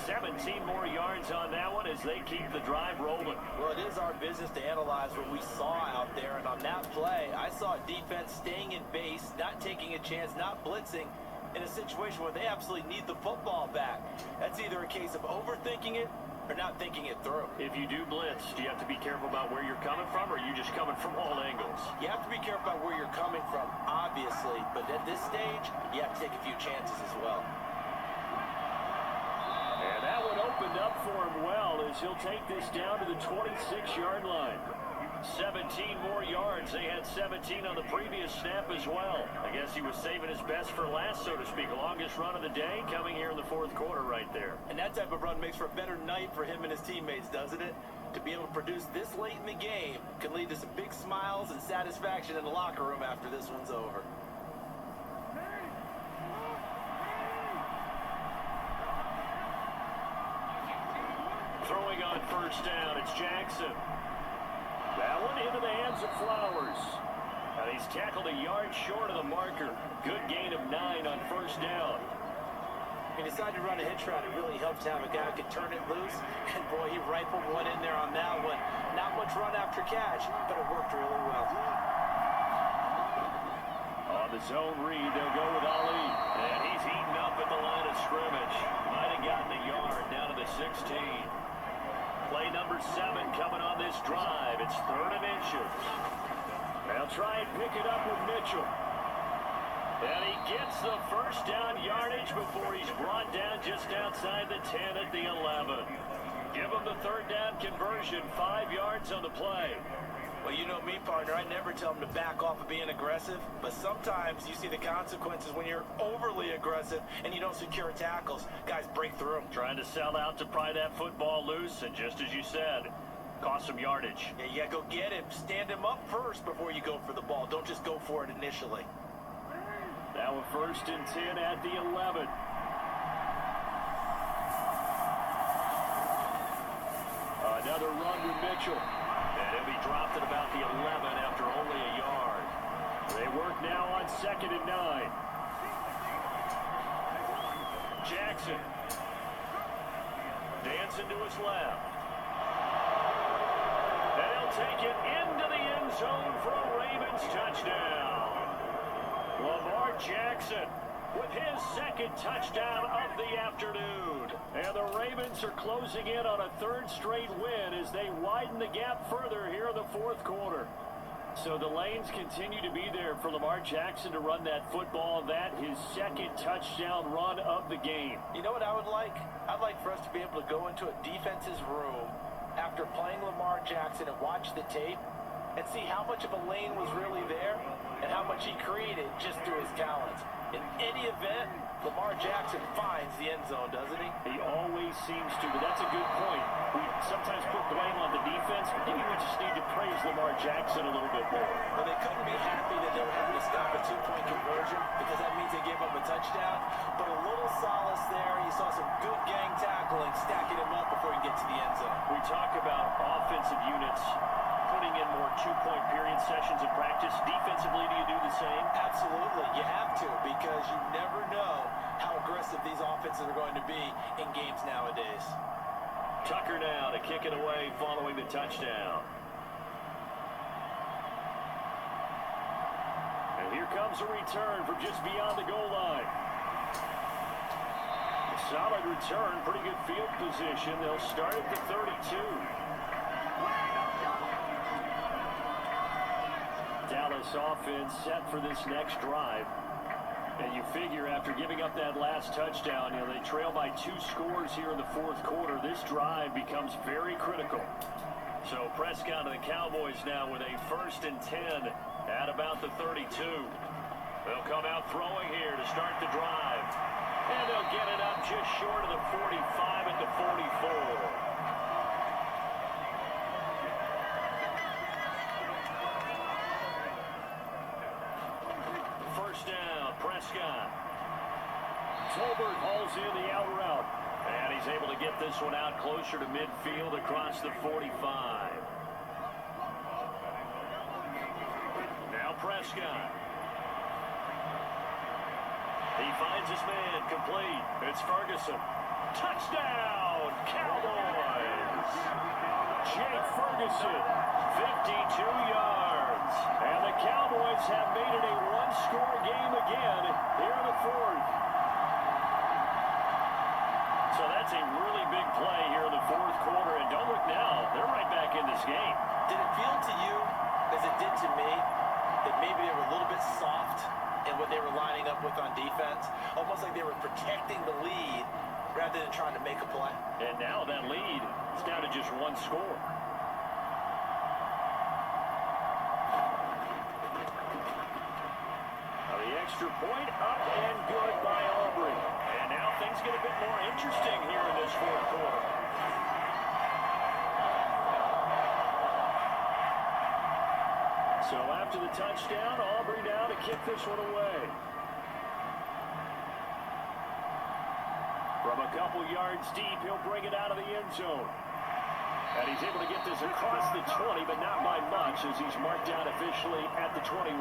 17 more yards on that one as they keep the drive rolling. Well, it is our business to analyze what we saw out there. And on that play, I saw a defense staying in base, not taking a chance, not blitzing, in a situation where they absolutely need the football back. That's either a case of overthinking it or not thinking it through. If you do blitz, do you have to be careful about where you're coming from, or are you just coming from all angles? You have to be careful about where you're coming from, obviously, but at this stage, you have to take a few chances as well. And that one opened up for him well as he'll take this down to the 26-yard line. 17 13 more yards. They had 17 on the previous snap as well. I guess he was saving his best for last, so to speak. Longest run of the day coming here in the fourth quarter right there. And that type of run makes for a better night for him and his teammates, doesn't it? To be able to produce this late in the game can lead to some big smiles and satisfaction in the locker room after this one's over. Throwing on first down, it's Jackson. That one into the hands of Flowers. And he's tackled a yard short of the marker. Good gain of 9 on first down. He decided to run a hitch route. It really helped to have a guy who could turn it loose. And boy, he rifled one in there on that one. Not much run after catch, but it worked really well. On the zone read, they'll go with Ali. And he's eaten up at the line of scrimmage. Might have gotten a yard down to the 16. Play number 7 coming on this drive. It's 3rd and inches. They'll try and pick it up with Mitchell. And he gets the first down yardage before he's brought down just outside the 10 at the 11. Give him the 3rd down conversion, 5 yards on the play. Well, you know me, partner. I never tell them to back off of being aggressive. But sometimes you see the consequences when you're overly aggressive and you don't secure tackles. Guys break through them. Trying to sell out to pry that football loose, and just as you said, cost some yardage. Yeah, you gotta go get him. Stand him up first before you go for the ball. Don't just go for it initially. Now a 1st and 10 at the 11. Another run with Mitchell. And he'll be dropped at about the 11 after only a yard. They work now on 2nd and 9. Jackson. Dancing to his left. And he'll take it into the end zone for a Ravens touchdown. Lamar Jackson with his 2nd touchdown of the afternoon. And the Ravens are closing in on a 3rd straight win as they widen the gap further here in the 4th quarter. So the lanes continue to be there for Lamar Jackson to run that football. That his 2nd touchdown run of the game. You know what I would like? I'd like for us to be able to go into a defense's room after playing Lamar Jackson and watch the tape and see how much of a lane was really there and how much he created just through his talents. In any event, Lamar Jackson finds the end zone, doesn't he? He always seems to, but that's a good point. We sometimes put blame on the defense, but maybe we just need to praise Lamar Jackson a little bit more. Well, they couldn't be happy that they were having to stop a 2-point conversion because that means they gave up a touchdown. But a little solace there. You saw some good gang tackling, stacking him up before he gets to the end zone. We talk about offensive units putting in more 2-point period sessions in practice. Defensively, do you do the same? Absolutely. You have to, because you never know how aggressive these offenses are going to be in games nowadays. Tucker now to kick it away following the touchdown. And here comes a return from just beyond the goal line. A solid return, pretty good field position. They'll start at the 32. Dallas offense set for this next drive. And you figure after giving up that last touchdown, they trail by 2 scores here in the 4th quarter. This drive becomes very critical. So Prescott and the Cowboys now with a 1st and 10 at about the 32. They'll come out throwing here to start the drive. And they'll get it up just short of the 45 at the 44. Down, Prescott. Tolbert hauls in the out route. And he's able to get this one out closer to midfield across the 45. Now Prescott. He finds his man, complete. It's Ferguson. Touchdown, Cowboys! Jake Ferguson, 52 yards. And the Cowboys have made it a 1-score game again here in the 4th. So that's a really big play here in the 4th quarter. And don't look now, they're right back in this game. Did it feel to you, as it did to me, that maybe they were a little bit soft in what they were lining up with on defense? Almost like they were protecting the lead rather than trying to make a play. And now that lead is down to just 1 score. extra point, up and good by Aubrey. And now things get a bit more interesting here in this fourth quarter. So after the touchdown, Aubrey now to kick this one away. From a couple yards deep, he'll bring it out of the end zone. And he's able to get this across the 20, but not by much, as he's marked down officially at the 21.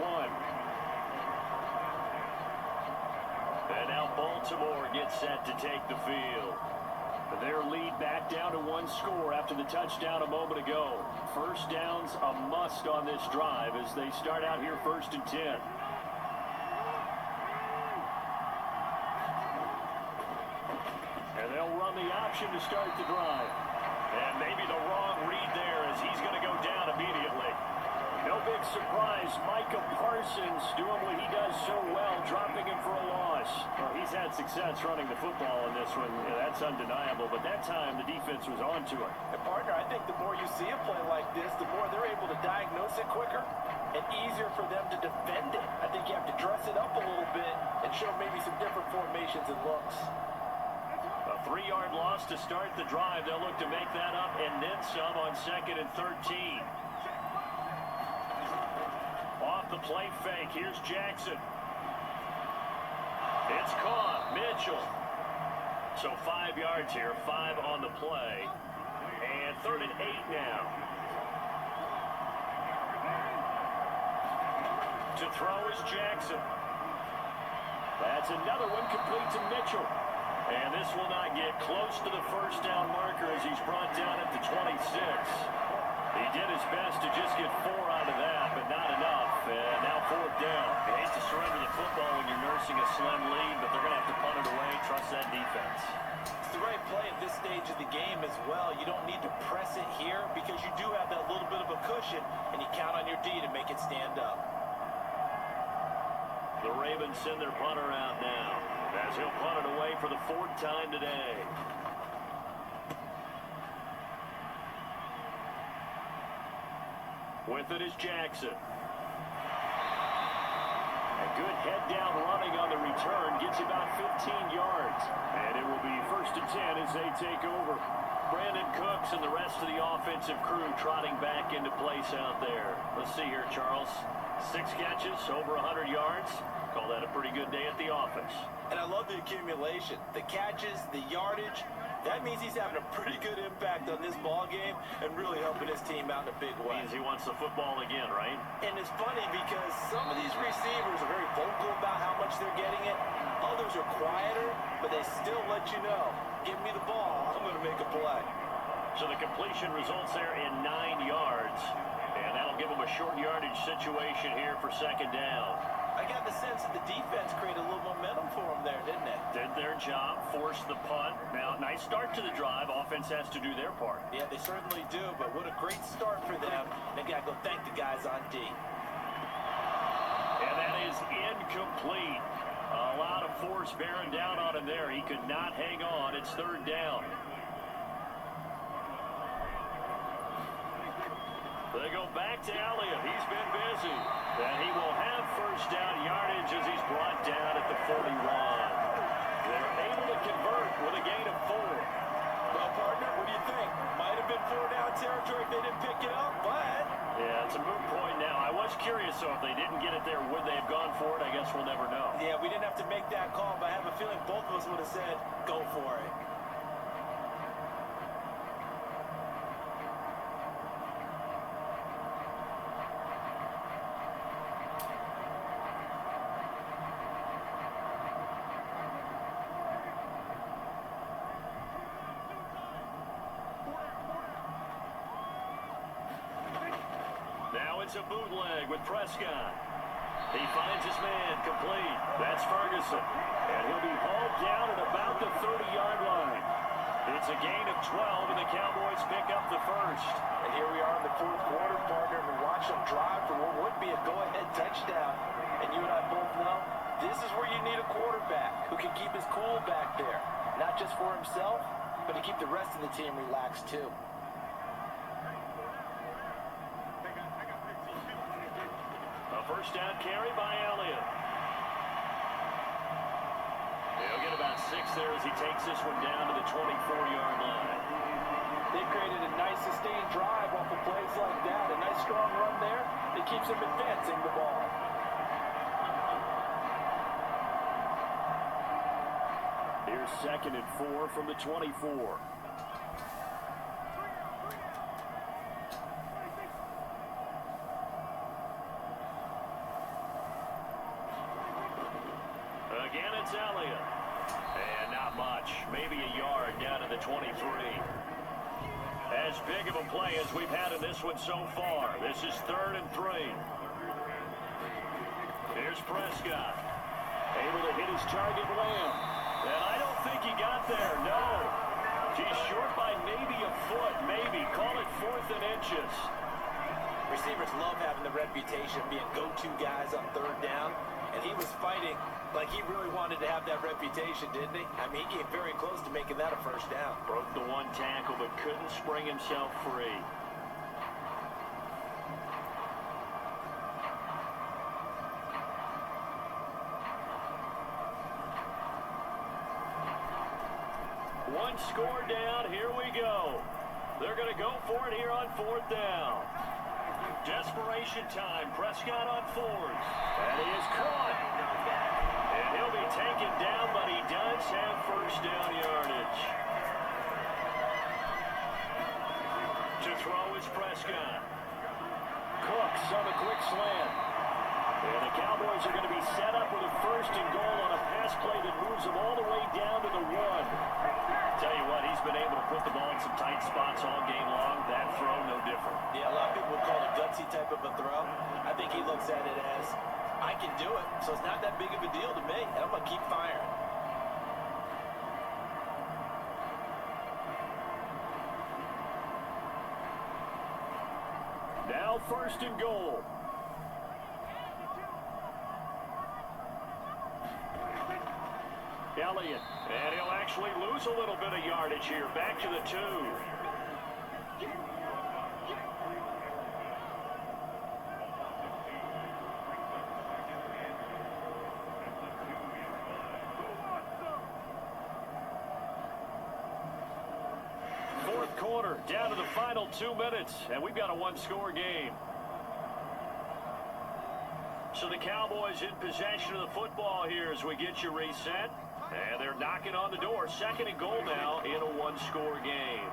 And now Baltimore gets set to take the field. Their lead back down to one score after the touchdown a moment ago. First down's a must on this drive as they start out here 1st and 10. And they'll run the option to start the drive. And maybe the wrong read there as he's going to go down immediately. No big surprise, Micah Parsons doing what he does so well, dropping him for a loss. Well, he's had success running the football in this one. Yeah, that's undeniable, but that time the defense was on to it. And partner, I think the more you see a play like this, the more they're able to diagnose it quicker and easier for them to defend it. I think you have to dress it up a little bit and show maybe some different formations and looks. A 3-yard loss to start the drive. They'll look to make that up and then some on 2nd and 13. Off the play fake, here's Jackson. It's caught, Mitchell. So 5 yards here, 5 on the play. And 3rd and 8 now. To throw is Jackson. That's another one complete to Mitchell. And this will not get close to the first down marker as he's brought down at the 26. He did his best to just get 4 out of that, but not enough. And now 4th down. You hate to surrender the football when you're nursing a slim lead, but they're going to have to punt it away. Trust that defense. It's the right play at this stage of the game as well. You don't need to press it here because you do have that little bit of a cushion, and you count on your D to make it stand up. The Ravens send their punter out now, as he'll punt it away for the 4th time today. With it is Jackson. A good head down running on the return gets about 15 yards. And it will be 1st and 10 as they take over. Brandon Cooks and the rest of the offensive crew trotting back into place out there. Let's see here, Charles. 6 catches, over 100 yards. Call that a pretty good day at the office. And I love the accumulation. The catches, the yardage. That means he's having a pretty good impact on this ball game and really helping his team out in a big way. Means he wants the football again, right? And it's funny because some of these receivers are very vocal about how much they're getting it. Others are quieter, but they still let you know, give me the ball, I'm going to make a play. So the completion results there in 9 yards. And that'll give him a short yardage situation here for 2nd down. I got the sense that the defense created a little momentum for him there, didn't it? Did their job, forced the punt. Now, nice start to the drive. Offense has to do their part. Yeah, they certainly do, but what a great start for them. They got to go thank the guys on D. And that is incomplete. A lot of force bearing down on him there. He could not hang on. It's 3rd down. They go back to Elliott. He's been busy. And he will have 1st down yardage as he's brought down at the 41. They're able to convert with a gain of 4. Well, partner, what do you think? Might have been 4-down territory if they didn't pick it up, but... Yeah, it's a moot point now. I was curious, so if they didn't get it there, would they have gone for it? I guess we'll never know. Yeah, we didn't have to make that call, but I have a feeling both of us would have said, go for it. It's a bootleg with Prescott. He finds his man complete. That's Ferguson. And he'll be hauled down at about the 30-yard line. It's a gain of 12, and the Cowboys pick up the 1st. And here we are in the 4th quarter, partner, and we watch them drive for what would be a go-ahead touchdown. And you and I both know this is where you need a quarterback who can keep his cool back there. Not just for himself, but to keep the rest of the team relaxed too. A 1st down carry by Elliott. He'll get about 6 there as he takes this one down to the 24-yard line. They've created a nice sustained drive off of plays like that. A nice strong run there that keeps them advancing the ball. Here's 2nd and 4 from the 24. Again, it's Elliott. And not much. Maybe a yard down to the 23. As big of a play as we've had in this one so far. This is 3rd and 3. Here's Prescott. Able to hit his target, Lamb. And I don't think he got there. No. He's short by maybe a foot. Maybe. Call it 4th and inches. Receivers love having the reputation of being go-to guys on 3rd down. And he was fighting like he really wanted to have that reputation, didn't he? I mean, he came very close to making that a 1st down. Broke the 1 tackle, but couldn't spring himself free. One score down. Here we go. They're going to go for it here on 4th down. Desperation time. Prescott on 4th. And he is caught. And he'll be taken down, but he does have 1st down yardage. To throw is Prescott. Cooks on a quick slant. And the Cowboys are going to be set up with a 1st and goal on a pass play that moves them all the way down to the 1. Tell you what, he's been able to put the ball in some tight spots all game long. That throw, no different. Yeah, a lot of people would call it a gutsy type of a throw. I think he looks at it as, I can do it, so it's not that big of a deal to me, and I'm going to keep firing. Now 1st and goal. Elliott, and he'll actually lose a little bit of yardage here. Back to the 2. Fourth quarter, down to the final 2 minutes, and we've got a 1-score game. So the Cowboys in possession of the football here as we get you reset. And they're knocking on the door. 2nd and goal now in a 1-score game.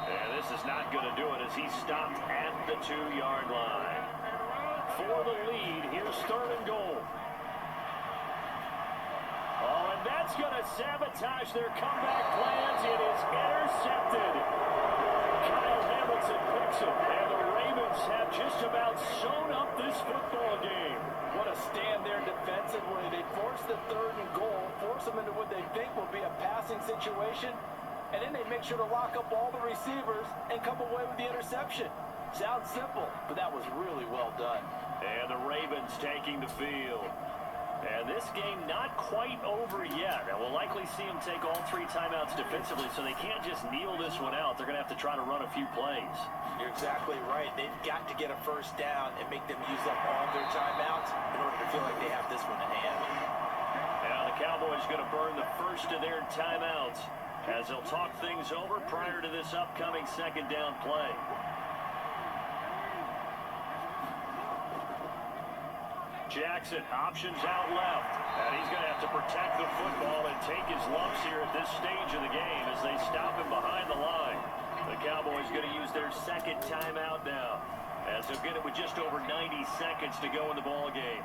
And this is not going to do it as he's stopped at the 2-yard line. For the lead, here's 3rd and goal. Oh, and that's going to sabotage their comeback plans. It is intercepted. Kyle Hamilton picks it. And the Ravens have just about sewn up this football game. What a stand there defensively. They force the 3rd and goal, force them into what they think will be a passing situation, and then they make sure to lock up all the receivers and come away with the interception. Sounds simple, but that was really well done. And the Ravens taking the field. And this game not quite over yet. And we'll likely see them take all 3 timeouts defensively, so they can't just kneel this one out. They're going to have to try to run a few plays. You're exactly right. They've got to get a 1st down and make them use up all their timeouts in order to feel like they have this one in hand. Now the Cowboys going to burn the 1st of their timeouts as they'll talk things over prior to this upcoming 2nd down play. Jackson options out left, and he's going to have to protect the football and take his lumps here at this stage of the game as they stop him behind the line. The Cowboys going to use their 2nd timeout now as they'll get it with just over 90 seconds to go in the ball game.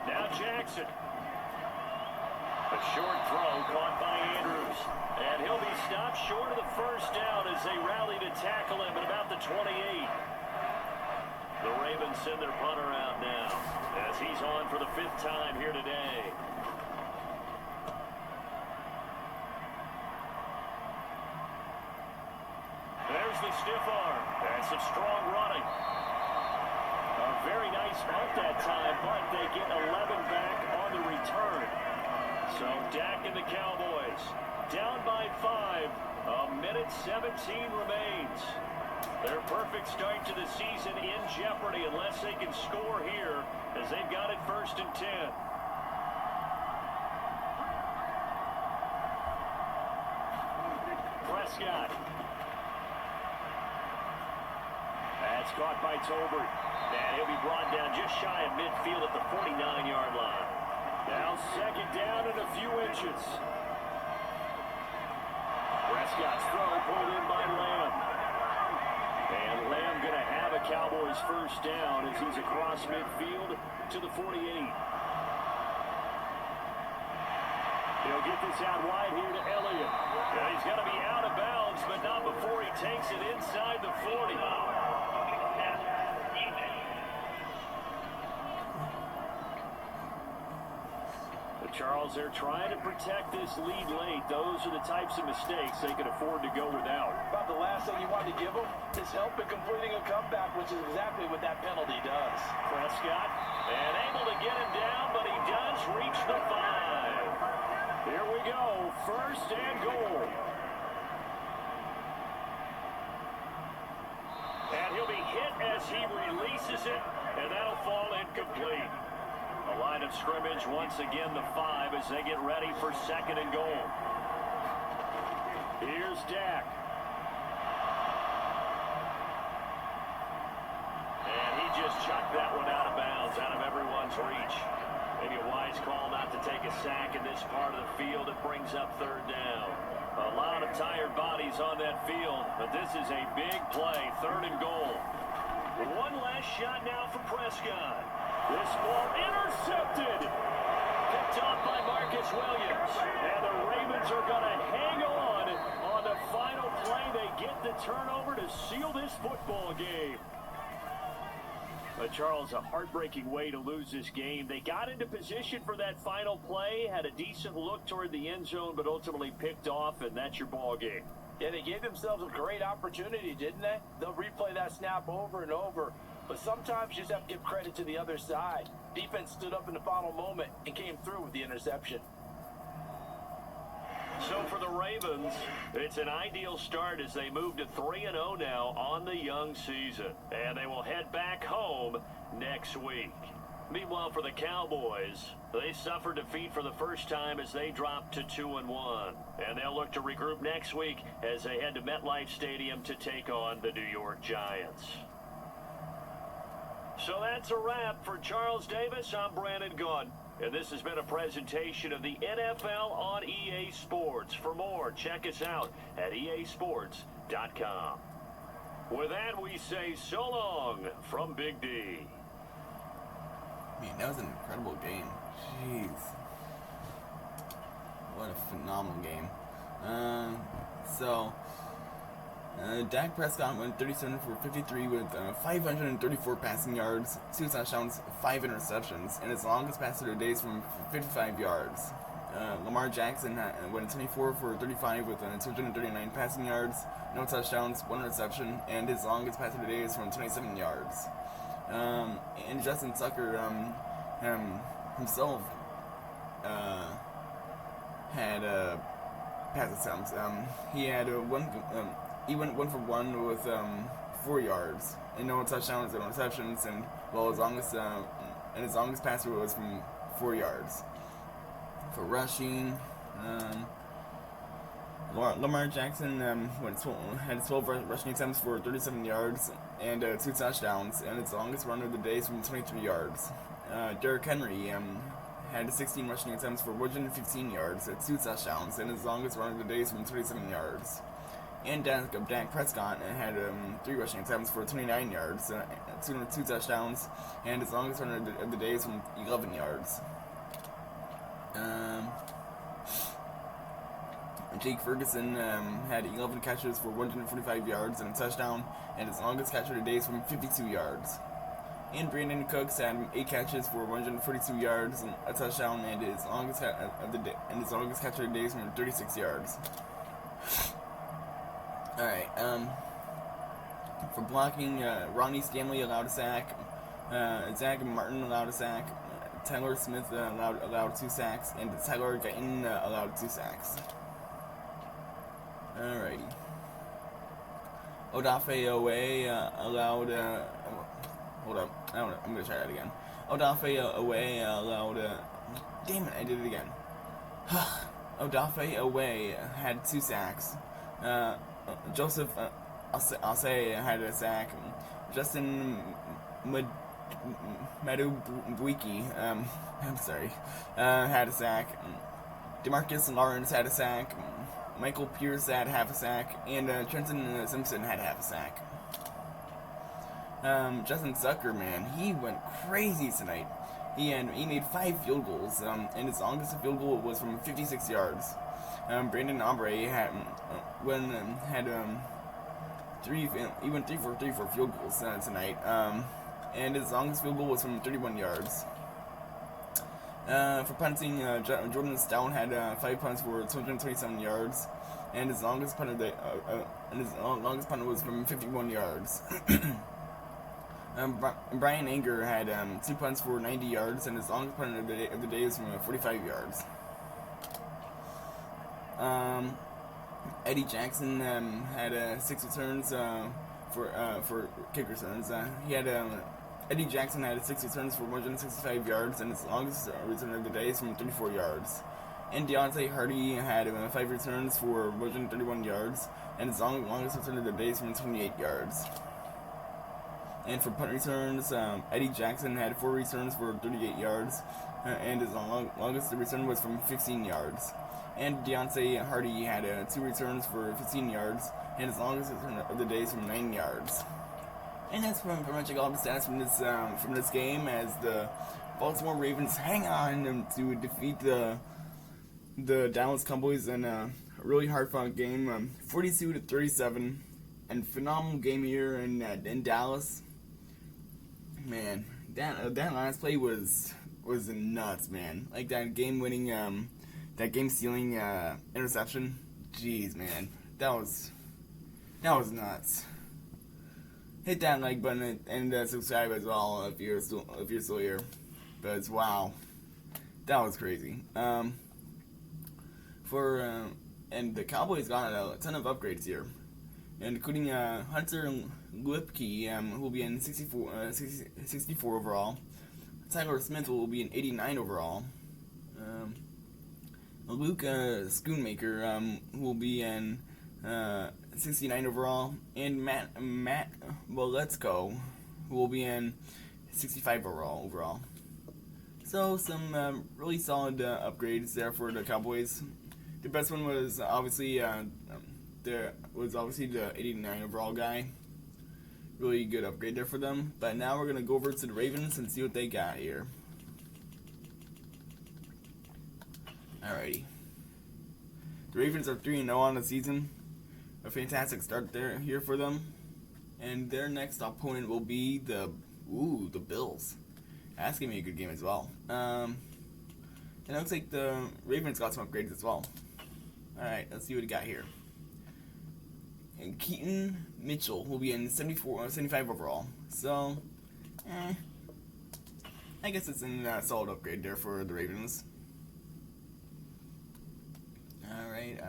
Now Jackson. A short throw caught by Andrews, and he'll be stopped short of the 1st down as they rally to tackle him at about the 28. The Ravens send their punter out now as he's on for the 5th time here today. There's the stiff arm and some strong running. A very nice punt that time, but they get 11 back on the return. So Dak and the Cowboys down by 5. A minute 17 remains. Their perfect start to the season in jeopardy unless they can score here as they've got it 1st and 10. Prescott. That's caught by Tolbert. And he'll be brought down just shy of midfield at the 49-yard line. Now second down and a few inches. Prescott's throw pulled in by Lamb. And Lamb going to have a Cowboys first down as he's across midfield to the 48. He'll get this out wide here to Elliott. And he's going to be out of bounds, but not before he takes it inside the 40. Charles, they're trying to protect this lead late. Those are the types of mistakes they can afford to go without. About the last thing you want to give them is help in completing a comeback, which is exactly what that penalty does. Prescott, and able to get him down, but he does reach the 5. Here we go, first and goal. And he'll be hit as he releases it, and that'll fall incomplete. A line of scrimmage, once again the 5 as they get ready for second and goal. Here's Dak. And he just chucked that one out of bounds, out of everyone's reach. Maybe a wise call not to take a sack in this part of the field. It brings up third down. A lot of tired bodies on that field, but this is a big play, third and goal. One last shot now for Prescott. This ball intercepted. Picked off by Marcus Williams. And the Ravens are going to hang on the final play. They get the turnover to seal this football game. But Charles, a heartbreaking way to lose this game. They got into position for that final play, had a decent look toward the end zone, but ultimately picked off, and that's your ball game. Yeah, they gave themselves a great opportunity, didn't they? They'll replay that snap over and over. But sometimes you just have to give credit to the other side. Defense stood up in the final moment and came through with the interception. So for the Ravens, it's an ideal start as they move to 3-0 now on the young season. And they will head back home next week. Meanwhile, for the Cowboys, they suffered defeat for the first time as they dropped to 2-1. And they'll look to regroup next week as they head to MetLife Stadium to take on the New York Giants. So that's a wrap for Charles Davis. I'm Brandon Gaudin, and this has been a presentation of the NFL on EA Sports. For more, check us out at easports.com. With that, we say so long from Big D. Man, that was an incredible game. Jeez. What a phenomenal game. Dak Prescott went 37 for 53 with 534 passing yards, 2 touchdowns, 5 interceptions, and his longest pass of the day is from 55 yards. Lamar Jackson went 24 for 35 with 239 passing yards, no touchdowns, 1 interception, and his longest pass of the day is from 27 yards. And Justin Tucker himself had pass attempts. He had he went 1 for 1 with 4 yards and no touchdowns, no interceptions, and his longest pass was from 4 yards. For rushing, Lamar Jackson had 12 rushing attempts for 37 yards and 2 touchdowns, and his longest run of the day is from 23 yards. Derrick Henry had 16 rushing attempts for 115 yards, 2 touchdowns, and his longest run of the day is from 27 yards. And Dak Prescott had 3 rushing attempts for 29 yards, 2 touchdowns, and his longest run of the day is from 11 yards. Jake Ferguson had 11 catches for 145 yards and a touchdown, and his longest catch of the day is from 52 yards. And Brandon Cooks had 8 catches for 142 yards and a touchdown, and his longest catch of the day is from 36 yards. All right. For blocking, Ronnie Stanley allowed a sack. Zach Martin allowed a sack. Tyler Smith allowed 2 sacks, and Tyler Guyton allowed 2 sacks. Alrighty. Odafe Owe allowed. Hold up. I'm gonna try that again. Odafe Owe allowed. Damn it! I did it again. Odafe Owe had 2 sacks. Joseph I'll say had a sack. Justin Madubuiki, I'm sorry, had a sack. DeMarcus Lawrence had a sack. Michael Pierce had half a sack, and Trenton Simpson had half a sack. Justin Zucker, man, he went crazy tonight. He made 5 field goals, and his longest field goal was from 56 yards. Brandon Aubrey he went 3 for 3 for field goals tonight, and his longest field goal was from 31 yards. For punting, Jordan Stout had 5 punts for 227 yards, and his longest punt was from 51 yards. Brian Anger had 2 punts for 90 yards, and his longest punt of the day was from 45 yards. Eddie Jackson had 6 returns for kick returns. Eddie Jackson had 6 returns for 165 yards, and his longest return of the day is from 34 yards. And Deontay Hardy had 5 returns for 131 yards, and his longest return of the day is from 28 yards. And for punt returns, Eddie Jackson had 4 returns for 38 yards, and his longest return was from 15 yards. And Deontay Hardy had 2 returns for 15 yards, and his longest return of the day is from 9 yards. And that's pretty much all the stats from this game, as the Baltimore Ravens hang on to defeat the Dallas Cowboys in a really hard-fought game, 42-37, and phenomenal game here in Dallas. Man, that last play was nuts, man. Like that game-winning, that game-stealing interception. Jeez, man, that was nuts. Hit that like button and subscribe as well if you're still here. Because wow, that was crazy. And the Cowboys got a ton of upgrades here, including Hunter Lipke, who will be in 64 overall. Tyler Smith will be in 89 overall. Luke Schoonmaker will be in 69 overall, and Matt Boletsko, who will be in 65 overall. So some really solid upgrades there for the Cowboys. The best one was obviously the 89 overall guy. Really good upgrade there for them. But now we're gonna go over to the Ravens and see what they got here. Alrighty. The Ravens are 3-0 on the season. A fantastic start here for them. And their next opponent will be the Bills. That's gonna be a good game as well. And it looks like the Ravens got some upgrades as well. Alright, let's see what we got here. And Keaton Mitchell will be in 75 overall. So, I guess it's a solid upgrade there for the Ravens. Alright.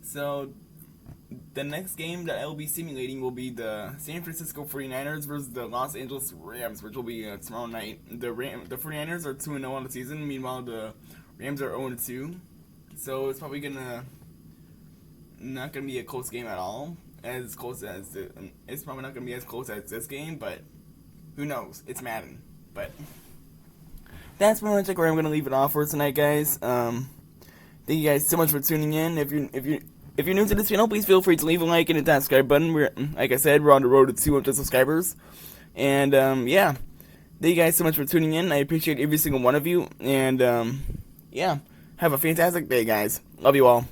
So, the next game that I will be simulating will be the San Francisco 49ers versus the Los Angeles Rams, which will be tomorrow night. The 49ers are 2-0 on the season, meanwhile the Rams are 0-2. So it's probably not gonna be a close game at all. It's probably not gonna be as close as this game, but who knows? It's Madden. But that's pretty much like where I'm gonna leave it off for tonight, guys. Thank you guys so much for tuning in. If you're new to this channel, please feel free to leave a like and hit that subscribe button. Like I said, we're on the road to 200 subscribers. And yeah, thank you guys so much for tuning in. I appreciate every single one of you. And yeah, have a fantastic day, guys. Love you all.